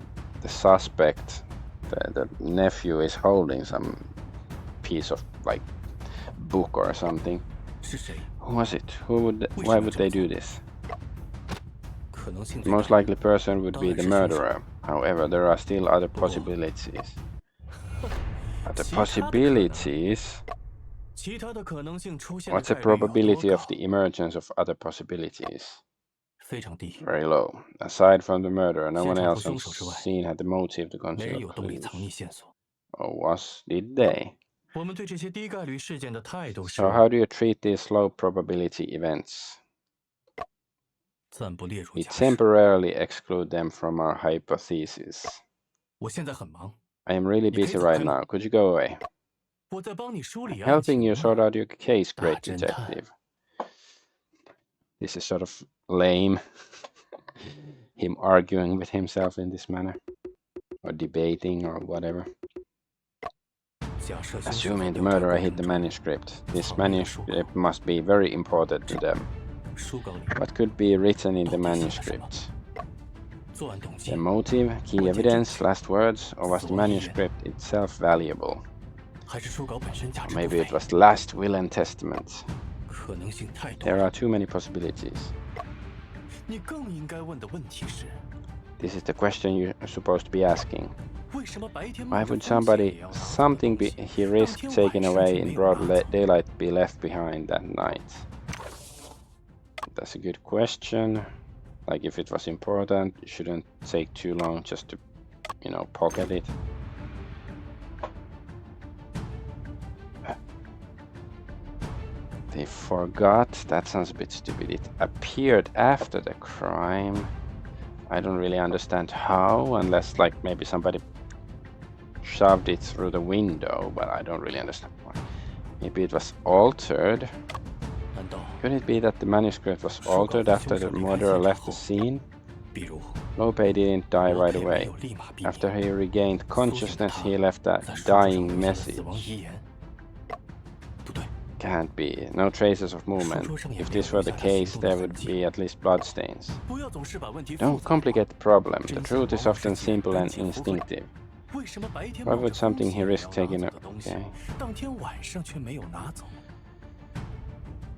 suspect, the nephew, is holding some piece of like book or something. Who was it? Why would they do this? The most likely person would be the murderer. However, there are still other possibilities. Other possibilities? What's the probability of the emergence of other possibilities? Very low. Aside from the murderer, no one else on scene had the motive to conceal clues. Or did they? So how do you treat these low probability events? We temporarily exclude them from our hypothesis. I am really busy right now. Could you go away? I'm helping you sort out your case, great detective. This is sort of lame. Him arguing with himself in this manner. Or debating or whatever. Assuming the murderer hid the manuscript. This manuscript must be very important to them. What could be written in the manuscript? The motive, key evidence, last words, or was the manuscript itself valuable? Or maybe it was the last will and testament. There are too many possibilities. This is the question you're supposed to be asking. Why would something he risked taking away in broad daylight be left behind that night? That's a good question. Like, if it was important, it shouldn't take too long just to, pocket it. They forgot. That sounds a bit stupid. It appeared after the crime. I don't really understand how, unless like maybe somebody shoved it through the window, but I don't really understand why. Maybe it was altered. Could it be that the manuscript was altered after the murderer left the scene? Lope didn't die right away. After he regained consciousness, he left a dying message. Can't be. No traces of movement. If this were the case, there would be at least bloodstains. Don't complicate the problem. The truth is often simple and instinctive. Why would something he risked taking? Okay.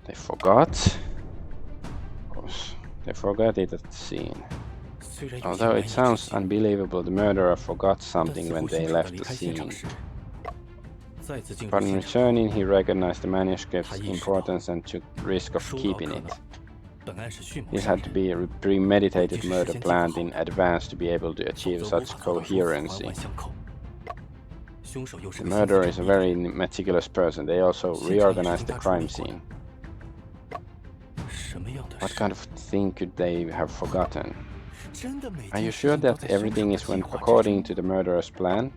They forgot. Of course, they forgot it at the scene. Although it sounds unbelievable, the murderer forgot something when they left the scene. Upon returning, he recognized the manuscript's importance and took the risk of keeping it. This had to be a premeditated murder planned in advance to be able to achieve such coherency. The murderer is a very meticulous person. They also reorganized the crime scene. What kind of thing could they have forgotten? Are you sure that everything went according to the murderer's plan?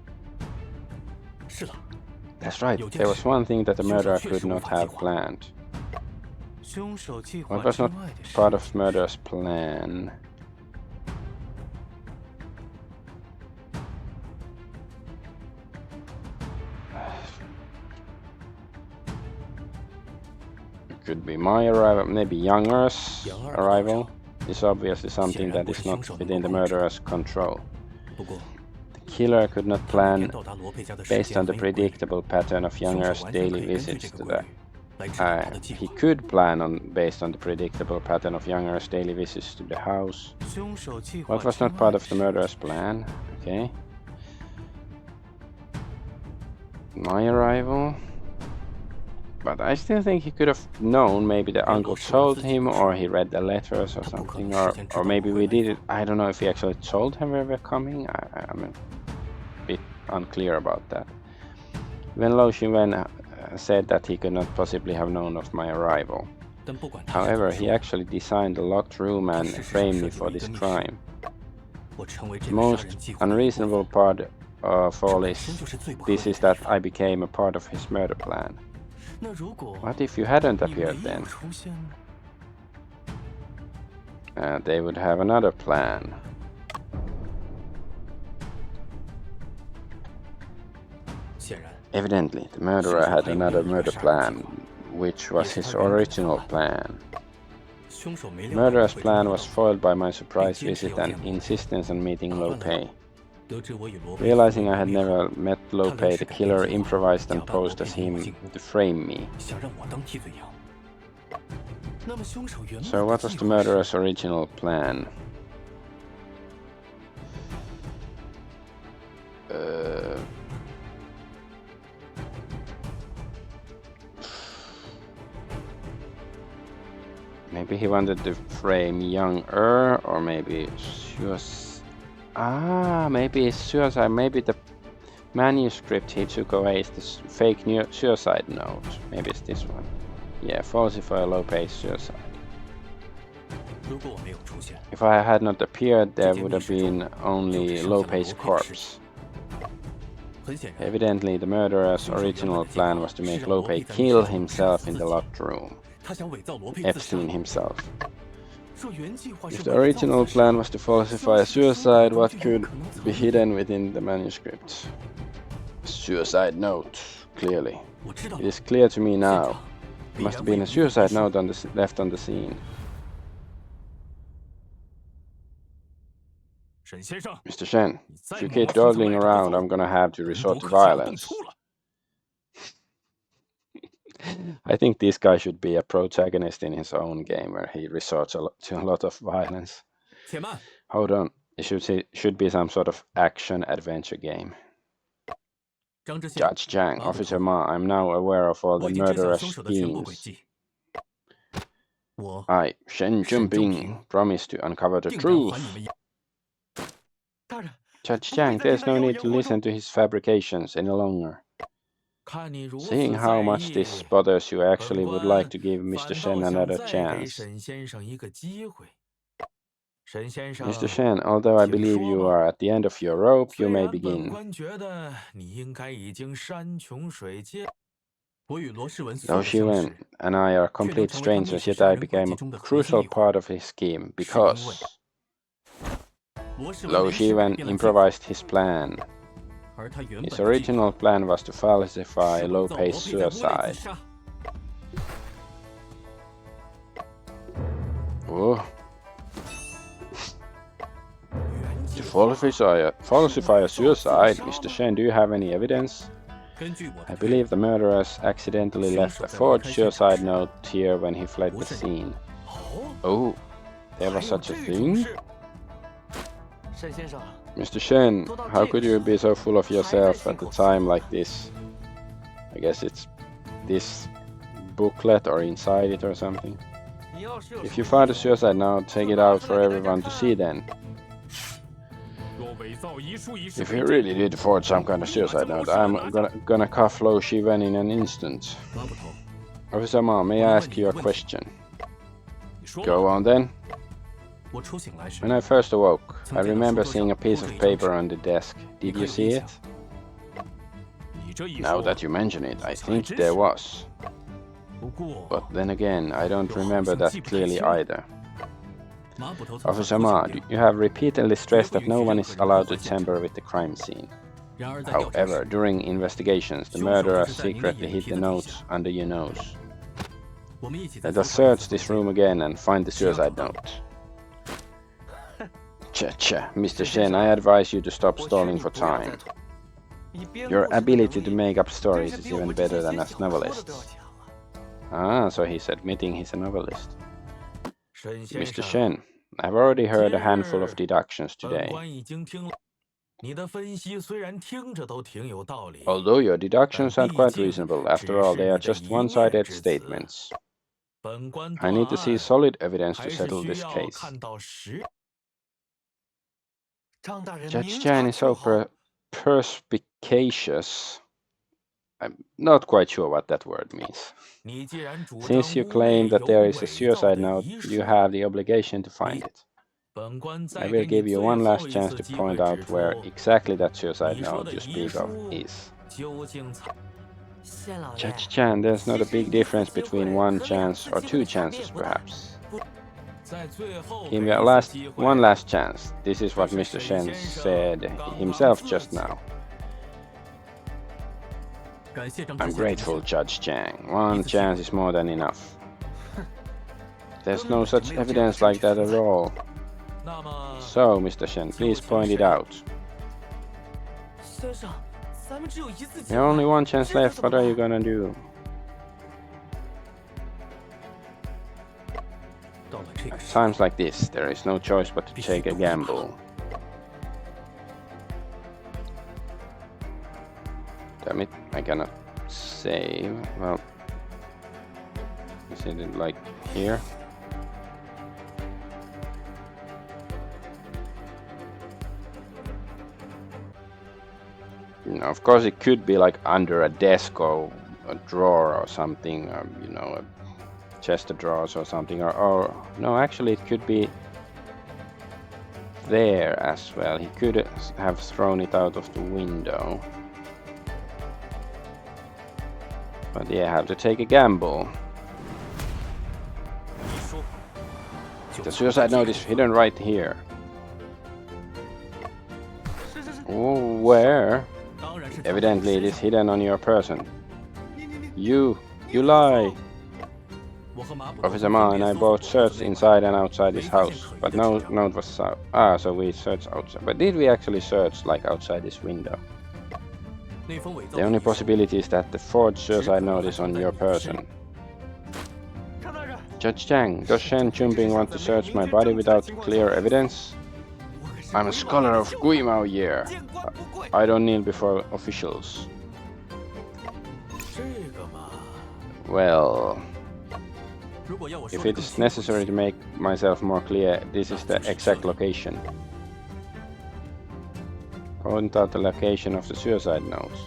That's right. There was one thing that the murderer could not have planned. What was not part of the murderer's plan? It could be my arrival, maybe Younger's arrival. Is obviously something that is not within the murderer's control. The killer could not plan based on the predictable pattern of Younger's daily visits to the... he could plan based on the predictable pattern of Younger's daily visits to the house. What was not part of the murderer's plan? Okay. My arrival. But I still think he could have known. Maybe the uncle told him, or he read the letters or something, or maybe we did it. I don't know if he actually told him we were coming. I'm a bit unclear about that. When Lo Xinwen said that he could not possibly have known of my arrival. However, he actually designed a locked room and framed me for this crime. The most unreasonable part of all this is that I became a part of his murder plan. What if you hadn't appeared then? They would have another plan. Evidently, the murderer had another murder plan, which was his original plan. The murderer's plan was foiled by my surprise visit and insistence on meeting Lo Pei. Realizing I had never met Lo Pei, the killer improvised and posed as him to frame me. So what was the murderer's original plan? Maybe he wanted to frame young or maybe maybe suicide. Maybe the manuscript he took away is this fake suicide note. Maybe it's this one. Yeah, falsify Lo Pei's suicide. If I had not appeared, there would have been only Lo Pei's corpse. Evidently, the murderer's original plan was to make Lo Pei kill himself in the locked room. Epstein himself. If the original plan was to falsify a suicide, what could be hidden within the manuscript? Suicide note, clearly. It is clear to me now. There must have been a suicide note left on the scene. Mr. Shen, if you keep dawdling around, I'm gonna have to resort to violence. I think this guy should be a protagonist in his own game where he resorts to a lot of violence. Hold on. It should be some sort of action adventure game.
张知县，
Judge Chang,
马捕头
Officer Ma, I'm now aware of all the
我已经知晓
murderous
凶手的全部轨
schemes.
迹。我
I, Shen
沈仲
Junping,
平
promise to uncover the
定然还你
truth.
们一。
大人，
Judge
不会
Chang,
再听
there's
他
no
妖
need
言
to
惑
listen
众。
to his fabrications any longer.
看你如
Seeing
此
how
在
much this
意，
bothers you, I
本
actually would
官
like to give Mr.
反
Shen
倒想
another
再给
chance.
沈先生一个机会。沈先生，
Mr. Shen, although I
请
believe
说
you
吧。
are at the end of your rope, you
虽
may
然本
begin.
官觉得你应该已经山穷水尽。
我与罗世文素
Though
不相
Shiwen
识，
and I are
却能
complete
成为他密
strangers,
室
yet
杀
I
人轨
became
迹
a
中的核心
crucial
一环。
part of his scheme
是因为
because
罗世文
Lo
临时改
Shiwen
变了计划，
improvised his plan.
而他原
His
本的计划
original plan was to falsify
是伪
Lo
造
Pei's
罗佩在屋内自
suicide.
杀。
Oh,
原
to
计划
falsify a suicide, Mr. Shen, do you have any evidence?
根据我
I
的推
believe the murderers accidentally
凶
left
手
a
在离
forged
开现场
suicide
时
note here when he fled
不
the
慎用
scene.
哦，
Oh, there
还
was
有
such a
这种
thing?
事。
沈先生，
Mr. Shen, how could you be so full of yourself at a time like this? I guess it's this booklet or inside it or something.
你要是有
If
什
you
么
found
疑
a
问，
suicide note, take it out for everyone to see then.
若伪造遗书一事
If
为
you
真，
really did forge some kind of suicide note, I'm gonna cuff Lo Shiwen in an instant.
马捕头，
Officer Ma, may I ask you a question?
你说
Go
吧，
on then.
我初醒来时
When I first awoke, I
曾见到
remember
书桌
seeing
上
a piece
铺
of
着一张
paper
纸，
on the desk.
你
Did
可
you
有
see
印
it?
象？
你这一
Now
说，
that you mention it, I
好像还
think
真
there
是。
was.
不过
But then again, I don't
又好
remember
像
that
记不太
clearly
清了。
either.
马捕头曾反
Officer
复
Ma,
强调，
you have repeatedly stressed that no
绝不
one
允
is
许任何人
allowed
破
to
坏现场。
tamper with the crime scene.
然而在调查
However,
时，
during investigations, the
凶手就
murderer
是在您的
secretly
眼
hid
皮
the
的底
notes
下。
under your nose.
我们一起再
Let
搜
us
查一
search
次
this
房
room
间。
again and find the
只要找
suicide
到
note. Cha, Mr. Shen, I advise you to stop
我劝
stalling
你
for
不要再
time.
拖。你编
Your
故事的能
ability to
力
make up
真
stories
是
is
比我
even
们这
better
些
than
写
as
小说的都要
novelists.
强啊！
Ah, so he's admitting he's a novelist.
沈先
Mr.
生，
Shen, I've already heard
今
a handful of
日
deductions
本
today.
官已经听了你的分析，虽然听着都挺有道理，
Although your
但
deductions sound
毕
quite
竟
reasonable,
只
after all,
是
they
你
are
的
just
一面
one-sided
之词。
statements.
本官
I
断
need to see
案
solid evidence to
还是
settle
需
this
要
case.
看到实。
张大人
Judge
明
Chan
察
is so
秋毫，
perspicacious. I'm not quite sure what that word means.
你既然主张
Since you
屋
claim
内
that
有
there is a
伪造
suicide
的
note,
遗
you
书，
have the obligation to find
你
it.
本官
I
再
will
给你
give you
最
one
后
last
一
chance
次
to
机会
point out
指
where
出
exactly that suicide
你说
note
的
you
遗
speak of
书
is.
究竟藏。
县老爷，
Judge Chan, there's not a
其实
big
一次
difference
机
between
会
one
和两
chance
次
or
机
two
会的差别
chances,
不大。
perhaps.
在最后
Give
给
me a
一次机
one
会，
last chance. This is
这
what
是
Mr.
沈
Shen
先生
said
刚刚
himself
自
just
己
now.
感谢张
I'm
知县提
grateful,
醒。
Judge Chang. One
一次机会。
chance is more than enough. There's
根
no
本就
such
没有这样的
evidence
证
like
据
that
存
at
在。
all.
那么
So, Mr. Shen, please point it out.
先生，咱们只有一次机
There
会，
only one chance
这可
left.
怎么
What are you
办？
gonna do?
到了这个时
Times like this, there is no choice but to
必须
take a
赌一把。
gamble. Damn it, I cannot save. Well, is it like here? Of course, it could be like under a desk or a drawer or something, a chest of drawers or something, or no, actually, it could be there as well. He could have thrown it out of the window. But yeah, I have to take a gamble.
一说，
The suicide note is hidden right here.
是是是，
Oh, where?
当然是藏在你
Evidently, it
身
is
上。
hidden on your person.
你
You
你
lie.
我和马捕头
Officer
分
Ma
别
and I
搜索
both
过
searched
内外
inside and outside this
没发现
house,
可疑
but
的
no
纸张。
note was out. So we searched outside. But did we actually search like outside this window?
那封伪造
The
的
only
遗书
possibility is that the forged suicide note is on your person.
张大人，
Judge Chang, does Shen Chumping want to search my body without clear evidence?
我可是
I'm a scholar of Guimao year. I don't kneel before officials.
这个嘛，
Well,
如果要我说
if
得
it
更
is
清楚一
necessary
些
to make myself more clear, this is the exact location. Point out the location of the suicide notes.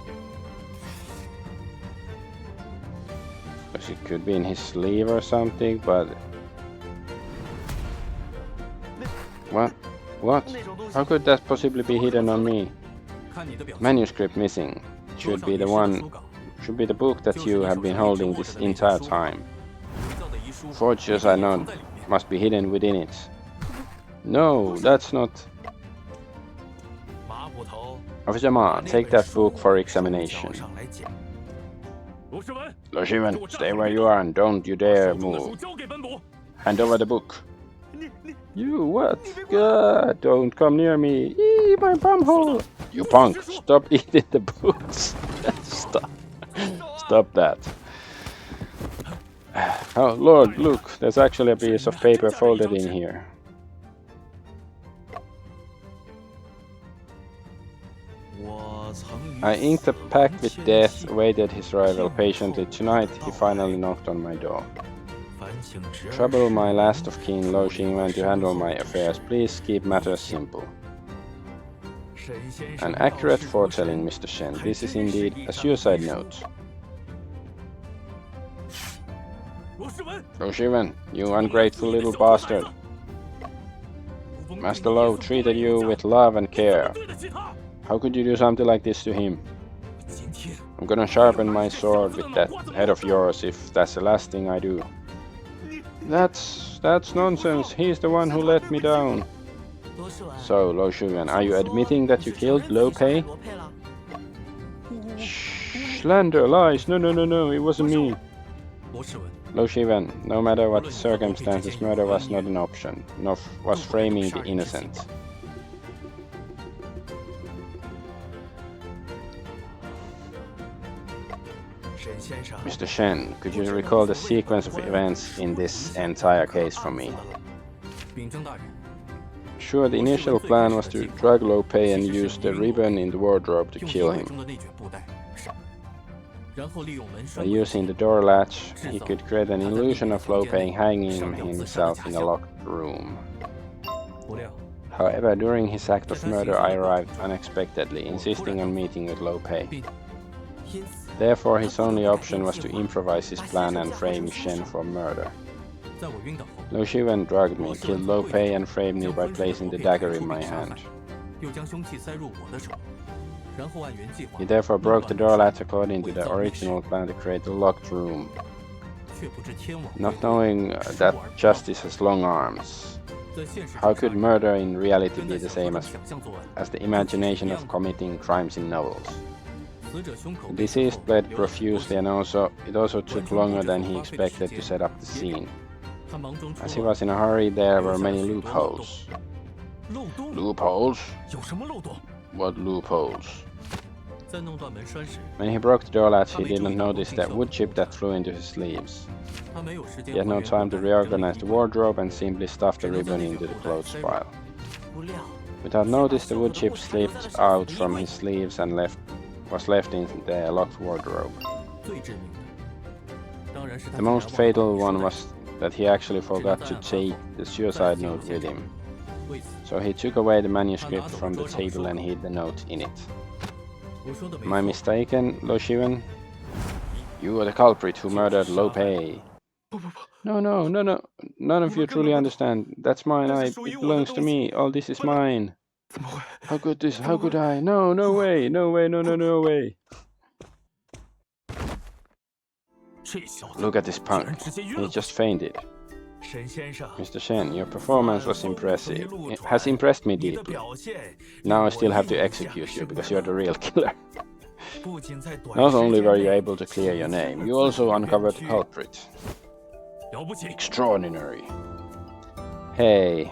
Because it could be in his sleeve or something, but... What? What? How could that possibly be hidden on me?
看你的表现，
Manuscript missing. It
桌
should
上
be
遗
the
失的
one...
书稿，
should be the book that
就是
you
你
have
手
been
上一直
holding
握
this
着的那
entire
本书，
time.
伪造的遗书，
Forged
一
suicide
定隐
note
藏在里面。
must be hidden within it. No, that's not...
马捕头，
Officer Ma, take that book for examination.
上来检。
罗世文，
Loshivan, stay where you are and don't you dare
把手中的书
move.
交给本部。
Hand over the book.
你
You what? God, don't come near me. Eee, my bumhole. You punk, stop eating the books. Stop. Stop that. Oh, Lord, look, there's actually a piece of paper folded in here. I inked a pact with death, awaited his arrival patiently. Tonight, he finally knocked on my door. Trouble my last of kin, Lo Xingwen, to handle my affairs. Please keep matters simple. An accurate foretelling, Mr. Shen. This is indeed a suicide note.
罗世文，
Lo Xingwen, you ungrateful little bastard. Master Lo treated you with love and care.
对得起他。
How could you do something like this to him?
今天
I'm gonna sharpen my sword with that head of yours if that's the last thing I do. That's nonsense. He's the one who let me down.
罗世文，
So, Lo Xuyuan, are you admitting that you killed Lo Pei?
罗佩了。
Slander, lies. No, it wasn't me.
罗世文，
Lo Xuyuan, no matter what the circumstances, murder was not an option. Nor was framing the innocent. Mr. Shen, could you recall the sequence of events in this entire case for me?
秉正大人，
Sure, the initial plan was to drug Lo Pei and use the ribbon in the wardrobe to
用
kill
衣柜
him.
中的内卷布袋，是，然后利用门
By
栓
using the door latch, he could create an illusion of Lo Pei hanging himself in a locked room.
不料
However, during his act of murder, I arrived unexpectedly, insisting on meeting with Lo Pei.
因此，
Therefore, his only option was to improvise his plan and frame Shen for murder.
在我晕倒后，
Lo Xuyuan drugged me, killed Lo Pei, and framed me by placing the dagger in my hand.
又将凶器塞入我的手，然后按原计划
He therefore broke the door latch according to the original plan to create a locked room,
却不知天网
not knowing that justice has long arms.
在现实
How
中
could
杀人
murder in reality
跟
be
在
the
小说
same
中
as
想象作案，
the imagination of committing crimes in novels?
死者胸口
The
被刺后
deceased bled
流了很多
profusely
血
and it also took longer than he expected to set up the scene.
他忙中出
As he
乱，
was in a hurry, there were many loopholes.
漏洞
Loopholes?
有什么漏洞？
What loopholes?
在弄断门栓时，
When he broke the door latch, he did not notice the wood chip that flew into his sleeves.
他没有时间
He had
还
no
原
time to
布袋整理
reorganize
衣
the
柜
wardrobe and simply stuffed the ribbon into the clothes pile.
不料
Without notice, the wood chip slipped out from his sleeves and was left in the locked wardrobe.
最致命的，当然是他
The
竟然
most
忘了
fatal
把
one
手
was that he actually forgot to take the suicide note with him.
为此，
So he took away the manuscript from the table and hid the note in it.
我说的没
Am I
错，
mistaken, Lo Xuyuan? You are the culprit who murdered Lo Pei. No, none of you truly understand. That's mine, it belongs to me. All this is mine.
怎么会？
How could this? How could I? No way, no way.
这小子
Look at this
竟然
punk.
直接晕
He
了过
just
去。
fainted.
沈先生，
Mr. Shen, your performance was impressive. It has impressed me
你的
deeply.
表现
Now I
令
still
我
have to
印象
execute you
深
because
刻
you're the real killer.
不仅在短
Not
时
only
间
were you
内
able to clear your
清
name,
了
you
自
also
己的
uncovered
冤
the
屈
culprit.
了不起！
Extraordinary. Hey,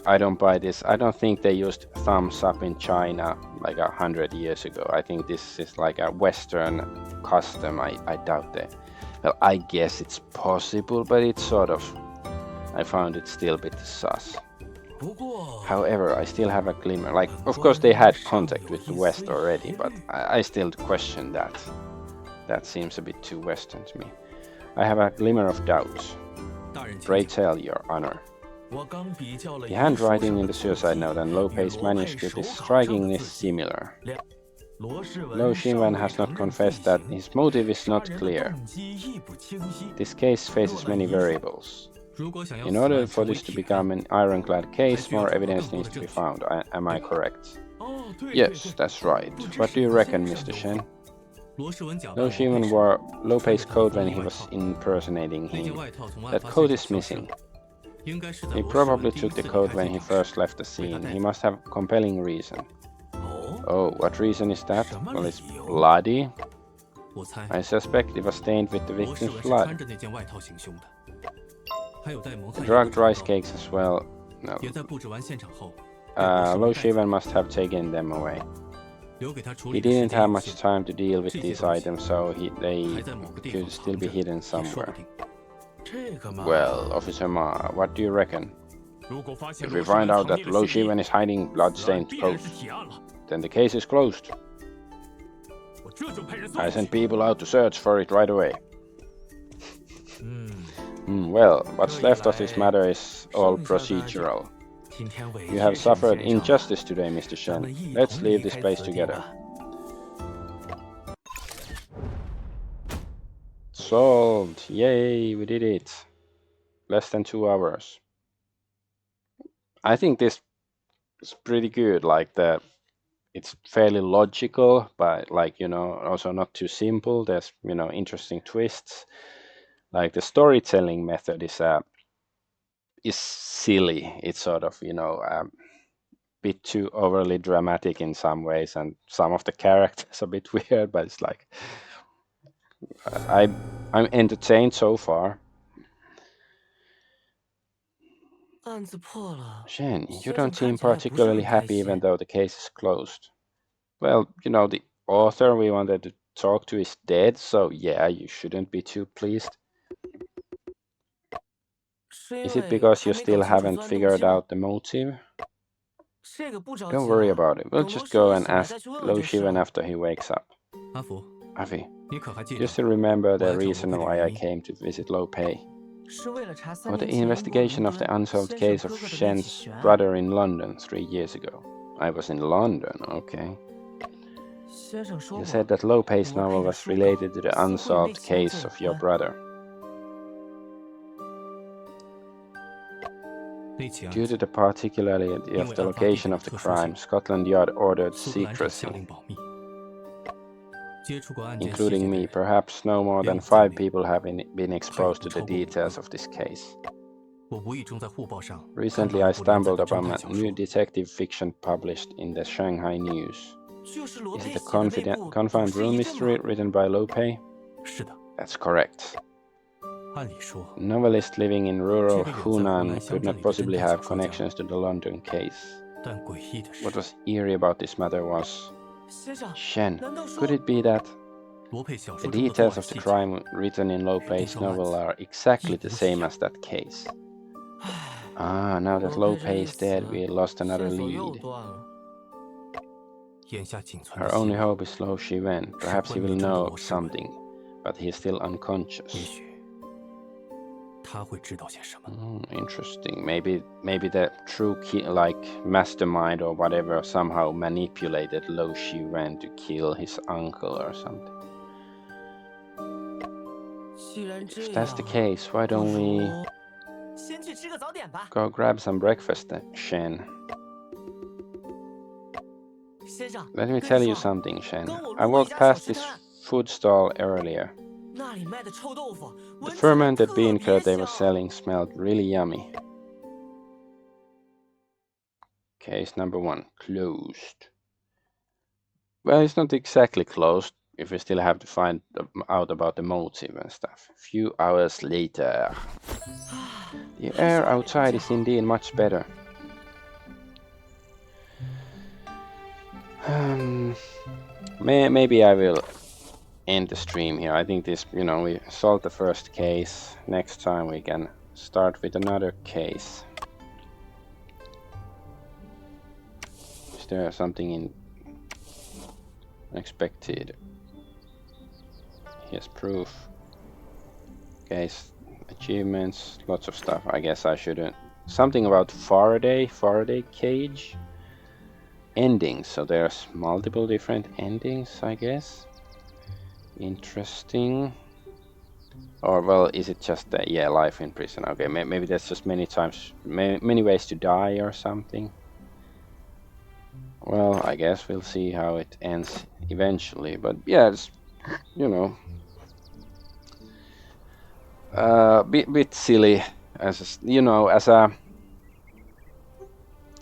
I don't buy this. I don't think they used thumbs up in China like 100 years ago. I think this is like a Western custom. I doubt that. Well, I guess it's possible, but it's sort of... I found it still a bit sus. However, I still have a glimmer. Like, of course they had contact with the West already, but I still question that. That seems a bit too Western to me. I have a glimmer of doubt.
大人请
Pray
讲。
tell, Your Honor.
我刚比较了
The
遗书
handwriting
上
in
的
the
字
suicide
迹
note and
与
Lopez's
罗佩
manuscript
手
is
稿上
strikingly
的字迹
similar.
罗世
Lo
文尚
Shiwen
未
has not
承认罪
confessed that
行，
his motive is
杀
not
人的
clear.
动机亦不清晰。
This case
若
faces
那
many
遗书
variables.
如果想要
In
此
order
案
for
成为
this to
铁
become
案，
an ironclad
还
case,
需要
more
找到更
evidence
多的
needs to
证
be
据。
found. Am I correct?
哦，对对
Yes,
对，
that's right.
不知
What do
是
you
否
reckon,
先生
Mr.
有
Shen?
话。
罗世文假扮
Lo
罗佩
Shiwen
时，
wore
穿
Lopez's
着
coat
红
when
衣
he
外
was
套。
impersonating
那件
him.
外套从案
That
发
coat
现
is
场消失
missing.
了，应该是在
He
罗世文
probably
第一
took the
次离
coat
开
when
现
he
场时
first left the
被他
scene.
带
He
走。
must have compelling reason.
哦，
Oh, what reason is that?
什么
Well,
理
it's
由？
bloody.
我猜
I suspect it was stained with the
罗世
victim's
文是
blood.
穿着那件外套行凶的，还有带蒙
The
汗药的
drugged
唇
rice
膏，
cakes as well. No.
也在布置完现场后被罗世
Lo
文带走，
Shiwen must have taken them away.
留给他处
He
理的时
didn't
间
have
有
much
限，
time to deal with
这些
these
东西
items, so they
还在某个地
could
方
still
藏
be
着，
hidden
也说不
somewhere.
定。
这个嘛，
Well, Officer Ma, what do you reckon?
如果发现
If
罗
we
世文
find out
藏
that
匿了
Lo
嫌疑，
Shiwen is hiding
此案
bloodstained
必然
coats,
是铁案了。
then the case is closed.
我这就派人搜
I
出
sent
去。
people out to search for it right away.
嗯，
Well, what's
这一
left of this
来，
matter is all
剩下的就
procedural.
今天委
You
屈
have
沈
suffered
先生，
injustice today, Mr.
咱
Shen.
们一
Let's
同
leave
离
this
开
place
此地
together.
吧。
Solved! Yay, we did it. Less than 2 hours. I think this is pretty good. Like it's fairly logical, but like, you know, also not too simple. There's, you know, interesting twists. Like the storytelling method is silly. It's sort of, you know, a bit too overly dramatic in some ways, and some of the characters a bit weird. But it's like I'm entertained so far.
案子破了，
Shen, you
先生
don't
看
seem
起来不是很
particularly
开
happy, even
心。
though the case is closed. Well, you know, the author we wanted to talk to is dead, so yeah, you shouldn't be too pleased.
是因
Is it
为
because
还
you
没搞
still
清楚
haven't
作案动
figured
机吗？
out the motive?
这个不着
Don't
急
worry
啊，
about it. We'll
等罗
just
世
go
文
and
醒来
ask
再去问
Lo
问就是
Shiwen
了。
after he wakes up.
阿福，
Avi,
你可还记
do you
得
still remember
我
the
来找罗
reason
佩的
why
原
I
因？
came to visit Lo Pei?
是为了查3
For the
年前英国
investigation
伦
of the
敦
unsolved
先生
case of
哥哥的那起
Shen's
悬案。
brother in London 3 years ago. I was in London, okay.
先生说
You
过，
said that Lo Pei's
罗
novel
佩的
was
书稿
related to the
似乎与那
unsolved
起案子
case
有
of your
关。
brother.
那起案
Due to
子，
the particularity
因
of
为
the
案发地
location
点
of
的
the
特殊性，
crime, Scotland Yard ordered
苏格兰省下
secrecy,
令保密。接触过案件细节
including
的
me.
人，
Perhaps no more
别
than
有证
5
明。
people have been
还有
exposed
不
to the
超过5
details
个。
of this case.
我无意中在护报上看到
Recently,
一
I
部连载
stumbled
的侦
upon
探
a
小
new
说，
detective fiction published in the Shanghai News.
就是罗
Is
佩
it the
写的那部《赌
confined
市
room
一镇》
mystery
吗？
written by Lo Pei?
是的，
That's correct.
按理说，
A novelist living in
这
rural
个有在湖南
Hunan
乡
could
镇
not
里的侦
possibly
探小
have
说家，
connections to the London case.
但诡异的
What
是，
was eerie about this matter was,
先生，
Shen,
难道
could
说
it be that
罗佩小
the
说中的作
details
案
of the
细节
crime written in Lo
与那
Pei's
桩案
novel
子
are exactly
一
the
模一
same
样？
as that case?
唉，
Ah, now that
罗
Lo
佩这
Pei
一
is
死，
dead, we lost another
线索又
lead.
断了。
眼下仅存的
Our
希
only
望
hope is Lo Shiwen.
是
Perhaps he
昏迷
will
中的
know
罗世文，
something, but he is still
也
unconscious.
许他会知道些什么。
Interesting. Maybe the true like mastermind or whatever somehow manipulated Lo Shiwen to kill his uncle or something.
既然这
If
样，
that's the case, why
不
don't we
如先去吃个早点吧。
go grab some breakfast then, Shen?
先生，
Let me
跟
tell
你
you
说，
something, Shen.
刚我
I
路过一
walked
家小
past
吃
this
摊，
food stall earlier.
那里卖的臭豆腐，
The
闻起来
fermented
特
bean
别
curd they were
香。
selling smelled really yummy. Case number 1, closed. Well, it's not exactly closed if we still have to find out about the motive and stuff. A few hours later. The air outside is indeed much better. Maybe I will end the stream here. I think this, we solved the first case. Next time we can start with another case. there something unexpected? Here's proof. Okay, achievements, lots of stuff. I guess I shouldn't. Something about Faraday cage. Endings, so there's multiple different endings, I guess. Interesting. Or, well, is it just yeah, life in prison? Okay, maybe there's just many ways to die or something. Well, I guess we'll see how it ends eventually. But yeah, it's, you know, bit silly as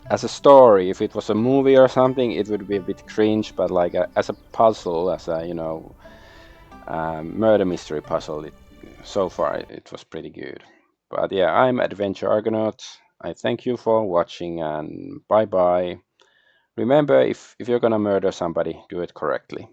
as a story. If it was a movie or something, it would be a bit cringe. But like as a puzzle, as a murder mystery puzzle, so far it was pretty good. But yeah, I'm Adventure Argonaut. I thank you for watching and bye bye. Remember, if you're gonna murder somebody, do it correctly.